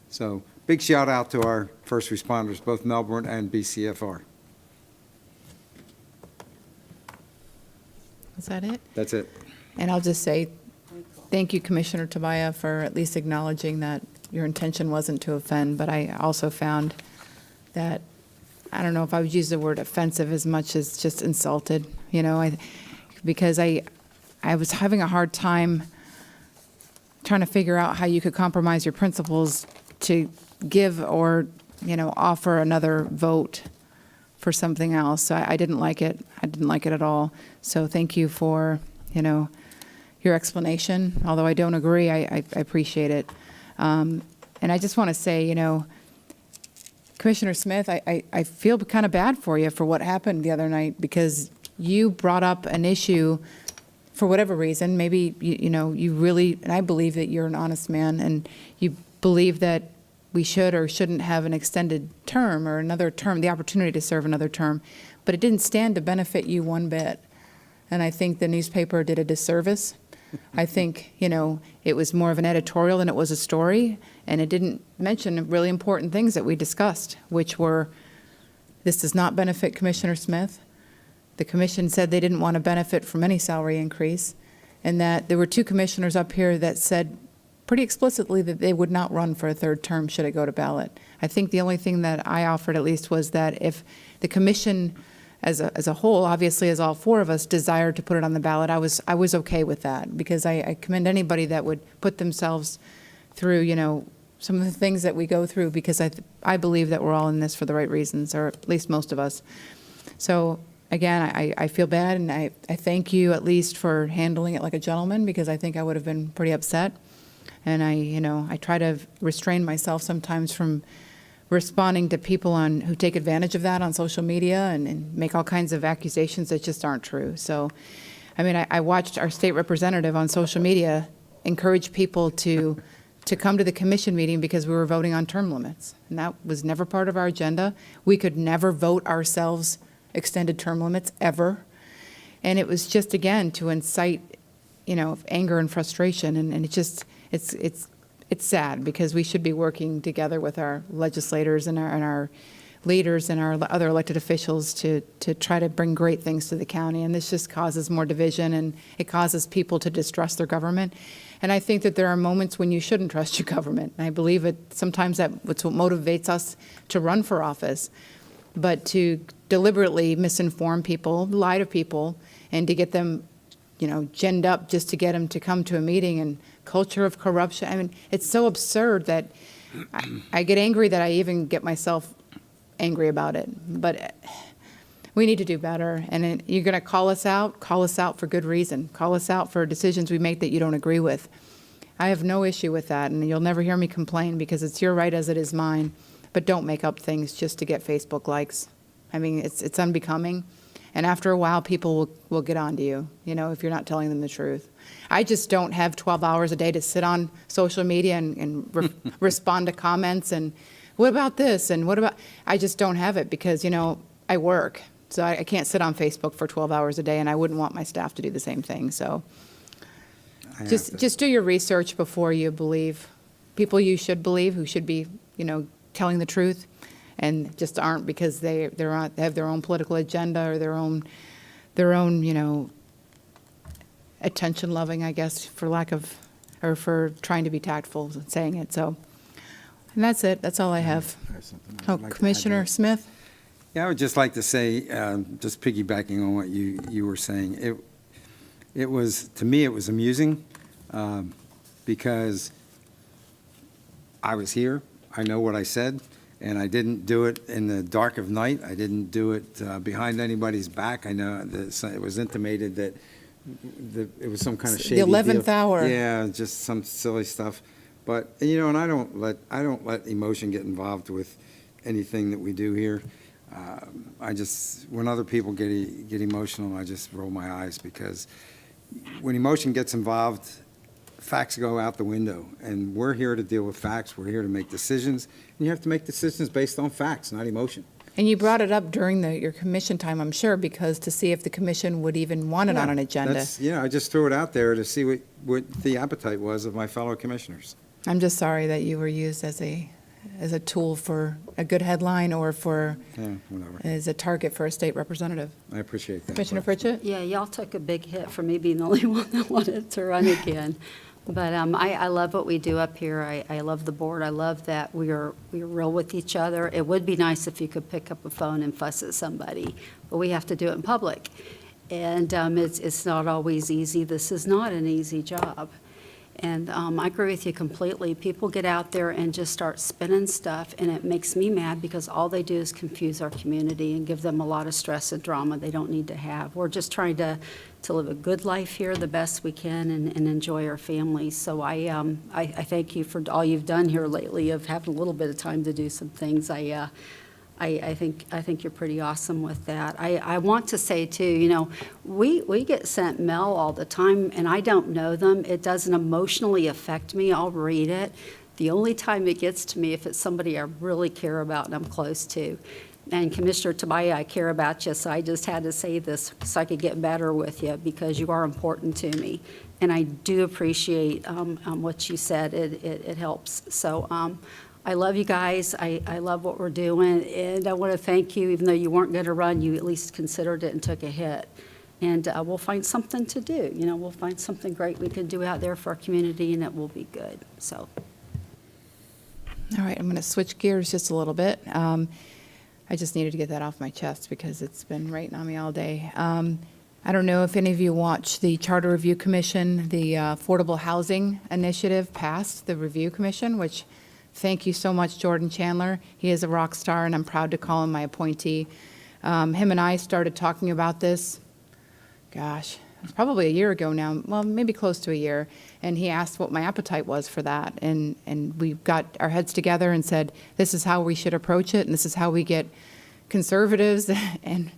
So big shout out to our first responders, both Melbourne and BCFR. Is that it? That's it. And I'll just say, thank you, Commissioner Tobias, for at least acknowledging that your intention wasn't to offend, but I also found that, I don't know if I would use the word offensive as much as just insulted, because I was having a hard time trying to figure out how you could compromise your principles to give or, offer another vote for something else. So I didn't like it. I didn't like it at all. So thank you for, your explanation. Although I don't agree, I appreciate it. And I just want to say, Commissioner Smith, I feel kind of bad for you for what happened the other night, because you brought up an issue for whatever reason. Maybe, you really, and I believe that you're an honest man, and you believe that we should or shouldn't have an extended term or another term, the opportunity to serve another term, but it didn't stand to benefit you one bit. And I think the newspaper did a disservice. I think, it was more of an editorial than it was a story, and it didn't mention really important things that we discussed, which were, this does not benefit Commissioner Smith. The commission said they didn't want to benefit from any salary increase, and that there were 2 commissioners up here that said pretty explicitly that they would not run for a 3rd term should it go to ballot. I think the only thing that I offered, at least, was that if the commission as a whole, obviously as all 4 of us, desired to put it on the ballot, I was okay with that, because I commend anybody that would put themselves through, some of the things that we go through, because I believe that we're all in this for the right reasons, or at least most of us. So again, I feel bad, and I thank you at least for handling it like a gentleman, because I think I would have been pretty upset. And I try to restrain myself sometimes from responding to people who take advantage of that on social media and make all kinds of accusations that just aren't true. So, I watched our state representative on social media encourage people to come to the commission meeting because we were voting on term limits. And that was never part of our agenda. We could never vote ourselves extended term limits, ever. And it was just, again, to incite, anger and frustration. And it just, it's sad, because we should be working together with our legislators and our leaders and our other elected officials to try to bring great things to the county. And this just causes more division, and it causes people to distrust their government. And I think that there are moments when you shouldn't trust your government. And I believe sometimes that's what motivates us to run for office. But to deliberately misinform people, lie to people, and to get them, ginned up just to get them to come to a meeting, and culture of corruption. It's so absurd that I get angry that I even get myself angry about it. But we need to do better. And you're going to call us out for good reason. Call us out for decisions we make that you don't agree with. I have no issue with that, and you'll never hear me complain, because it's your right as it is mine. But don't make up things just to get Facebook likes. It's unbecoming. And after a while, people will get on to you, if you're not telling them the truth. I just don't have 12 hours a day to sit on social media and respond to comments and what about this and what about, I just don't have it, because, I work. So I can't sit on Facebook for 12 hours a day, and I wouldn't want my staff to do the same thing. So just do your research before you believe people you should believe, who should be, telling the truth, and just aren't, because they have their own political agenda or their own attention loving, I guess, for trying to be tactful and saying it. So, and that's it. That's all I have. Commissioner Smith? Yeah, I would just like to say, just piggybacking on what you were saying, it was, to me, it was amusing, because I was here, I know what I said, and I didn't do it in the dark of night. I didn't do it behind anybody's back. I know that it was intimated that it was some kind of shady The 11th deal. hour. Yeah, just some silly stuff. But, and I don't let emotion get involved with anything that we do here. When other people get emotional, I just roll my eyes, because when emotion gets involved, facts go out the window, and we're here to deal with facts. We're here to make decisions, and you have to make decisions based on facts, not emotion. And you brought it up during your commission time, I'm sure, because to see if the commission would even want it on an agenda. I just threw it out there to see what the appetite was of my fellow commissioners. I'm just sorry that you were used as as a tool for a good headline or for, Yeah, whatever. as a target for a state representative. I appreciate that. Commissioner Pritchett? Yeah, y'all took a big hit for me being the only one that wanted to run again. But I love what we do up here. I love the board. I love that we're real with each other. It would be nice if you could pick up a phone and fuss at somebody, but we have to do it in public. And it's not always easy. This is not an easy job. And I agree with you completely. People get out there and just start spinning stuff, and it makes me mad because all they do is confuse our community and give them a lot of stress and drama they don't need to have. We're just trying to live a good life here the best we can and enjoy our families. So I thank you for all you've done here lately of having a little bit of time to do some things. I think you're pretty awesome with that. I want to say too, you know, we get sent mail all the time and I don't know them. It doesn't emotionally affect me. I'll read it. The only time it gets to me if it's somebody I really care about and I'm close to. And Commissioner Tobias, I care about you, so I just had to say this so I could get better with you because you are important to me. And I do appreciate what you said. It helps. So I love you guys. I love what we're doing. And I want to thank you, even though you weren't going to run, you at least considered it and took a hit. And we'll find something to do. You know, we'll find something great we can do out there for our community, and it will be good. So. All right, I'm going to switch gears just a little bit. I just needed to get that off my chest because it's been writing on me all day. I don't know if any of you watched the Charter Review Commission, the Affordable Housing Initiative passed the Review Commission, which thank you so much, Jordan Chandler. He is a rock star, and I'm proud to call him my appointee. Him and I started talking about this, gosh, it's probably a year ago now, well, maybe close to a year, and he asked what my appetite was for that, and we got our heads together and said, this is how we should approach it, and this is how we get conservatives and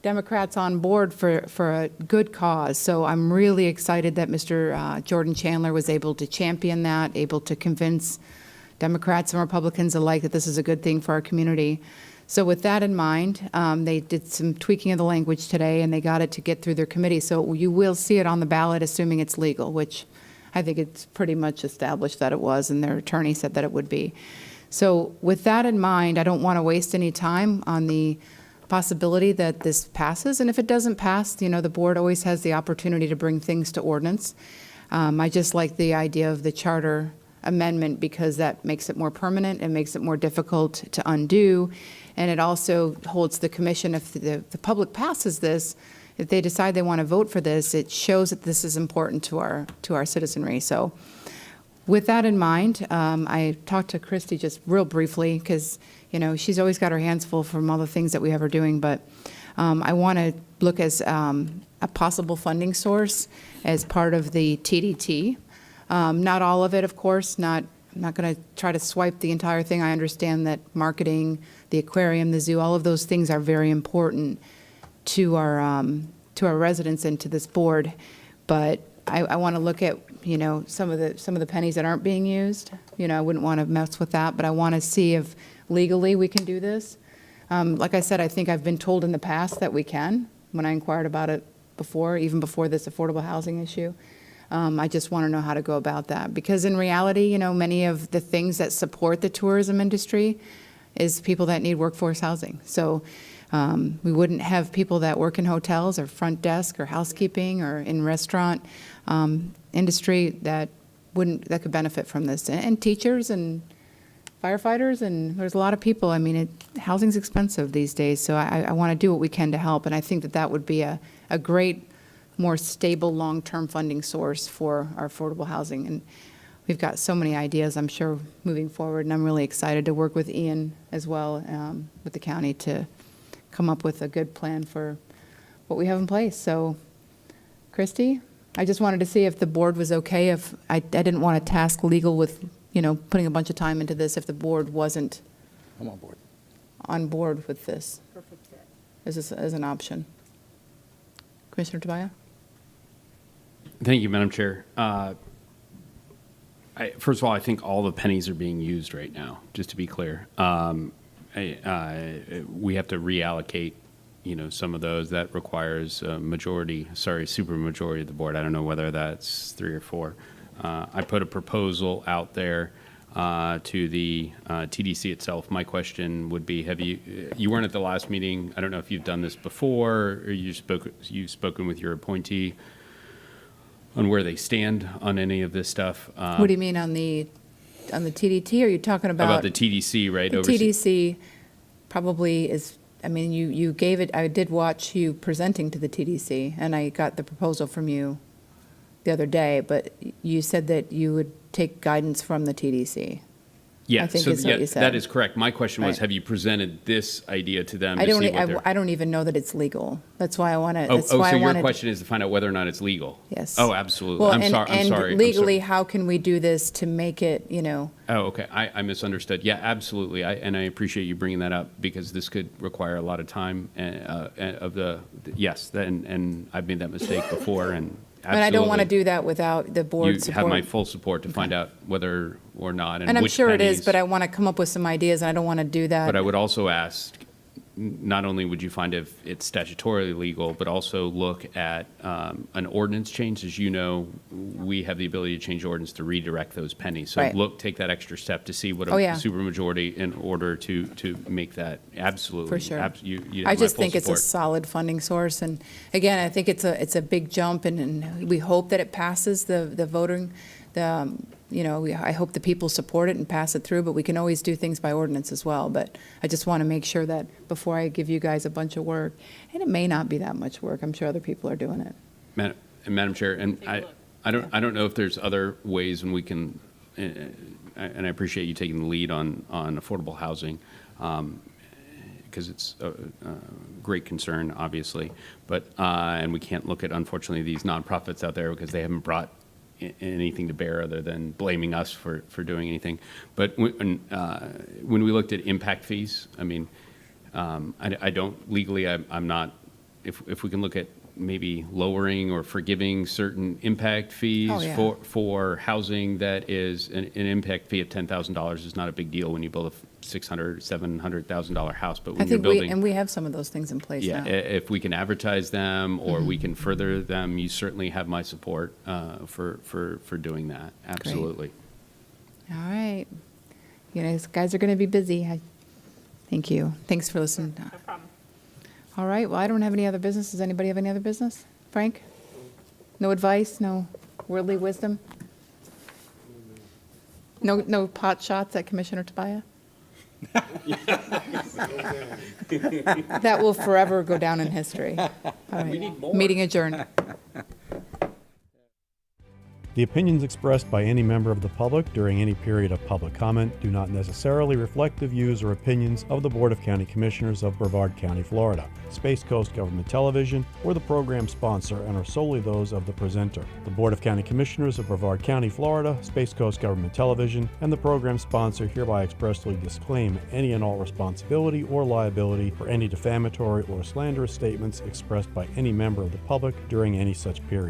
Democrats on board for a good cause. So I'm really excited that Mr. Jordan Chandler was able to champion that, able to convince Democrats and Republicans alike that this is a good thing for our community. So with that in mind, they did some tweaking of the language today, and they got it to get through their committee. So you will see it on the ballot, assuming it's legal, which I think it's pretty much established that it was, and their attorney said that it would be. So with that in mind, I don't want to waste any time on the possibility that this passes. And if it doesn't pass, you know, the board always has the opportunity to bring things to ordinance. I just like the idea of the charter amendment because that makes it more permanent and makes it more difficult to undo. And it also holds the commission, if the public passes this, if they decide they want to vote for this, it shows that this is important to our citizenry. So with that in mind, I talked to Christy just real briefly because, you know, she's always got her hands full from all the things that we have her doing. But I want to look as a possible funding source as part of the TDT. Not all of it, of course, I'm not going to try to swipe the entire thing. I understand that marketing, the aquarium, the zoo, all of those things are very important to our residents and to this board. But I want to look at, you know, some of the pennies that aren't being used. You know, I wouldn't want to mess with that, but I want to see if legally we can do this. Like I said, I think I've been told in the past that we can when I inquired about it before, even before this affordable housing issue. I just want to know how to go about that. Because in reality, you know, many of the things that support the tourism industry is people that need workforce housing. So we wouldn't have people that work in hotels or front desk or housekeeping or in restaurant industry that could benefit from this. And teachers and firefighters, and there's a lot of people. I mean, housing's expensive these days, so I want to do what we can to help. And I think that would be a great, more stable, long-term funding source for our affordable housing. And we've got so many ideas, I'm sure, moving forward, and I'm really excited to work with Ian as well, with the county, to come up with a good plan for what we have in place. So, Christy, I just wanted to see if the board was okay, if I didn't want to task legal with, you know, putting a bunch of time into this if the board wasn't I'm on board. On board with this. Perfect fit. As an option. Commissioner Tobias? Thank you, Madam Chair. First of all, I think all the pennies are being used right now, just to be clear. We have to reallocate, you know, some of those. That requires a super majority of the board. I don't know whether that's 3 or 4. I put a proposal out there to the TDC itself. My question would be, you weren't at the last meeting. I don't know if you've done this before, or you've spoken with your appointee on where they stand on any of this stuff. What do you mean on the TDT? Are you talking about? The TDC, right? The TDC probably is, I mean, you gave it, I did watch you presenting to the TDC, and I got the proposal from you the other day, but you said that you would take guidance from the TDC. Yeah, I think is what you said. that is correct. My question was, Right. have you presented this idea to them? I to don't, see what they're- I don't even know that it's legal. That's why I want to, Oh, that's why so I your wanted. question is to find out whether or not it's legal? Yes. Oh, absolutely. Well, I'm and- sorry. And legally, how can we do this to make it, you know? Oh, okay. I misunderstood. Yeah, absolutely. And I appreciate you bringing that up, because this could require a lot of time and I've made that mistake before, and And I don't want to absolutely, do that without the board you support. have my full support to find out whether or not, And I'm which sure it is, pennies. but I want to come up with some ideas, and I don't want to do that. But I would also ask, not only would you find if it's statutorily legal, but also look at an ordinance change. As you know, we have the ability to change ordinance to redirect those pennies. So Right. take that extra step to see what a Oh, yeah. supermajority in order to make that absolutely. For sure. You have I my just full think it's a support. solid funding source, and again, I think it's a big jump, and we hope that it passes the voting, I hope the people support it and pass it through, but we can always do things by ordinance as well. But I just want to make sure that before I give you guys a bunch of work, and it may not be that much work, I'm sure other people are doing it. Madam Chair, and I don't know if there's other ways when we can, and I appreciate you taking the lead on affordable housing, because it's a great concern, obviously. But and we can't look at, unfortunately, these nonprofits out there because they haven't brought anything to bear other than blaming us for doing anything. But when we looked at impact fees, I mean, I don't legally, I'm not. If we can look at maybe lowering or forgiving certain impact fees Oh, yeah. for housing that is an impact fee of $10,000 is not a big deal when you build a $600,000, $700,000 house. But when I think you're building, we have some of those things in place yeah, now. if we can advertise them or Mhm. we can further them, you certainly have my support for doing that. Absolutely. All right. You guys are going to be busy. Thank you. Thanks for listening. No problem. All right. Well, I don't have any other business. Does anybody have any other business? Frank? No advice? No worldly wisdom? No pot shots at Commissioner Tobias? That will forever go down in history. All right. Meeting adjourned. The opinions expressed by any member of the public during any period of public comment do not necessarily reflect the views or opinions of the Board of County Commissioners of Brevard County, Florida, Space Coast Government Television, or the program sponsor, and are solely those of the presenter. The Board of County Commissioners of Brevard County, Florida, Space Coast Government Television, and the program sponsor hereby expressly disclaim any and all responsibility or liability for any defamatory or slanderous statements expressed by any member of the public during any such period.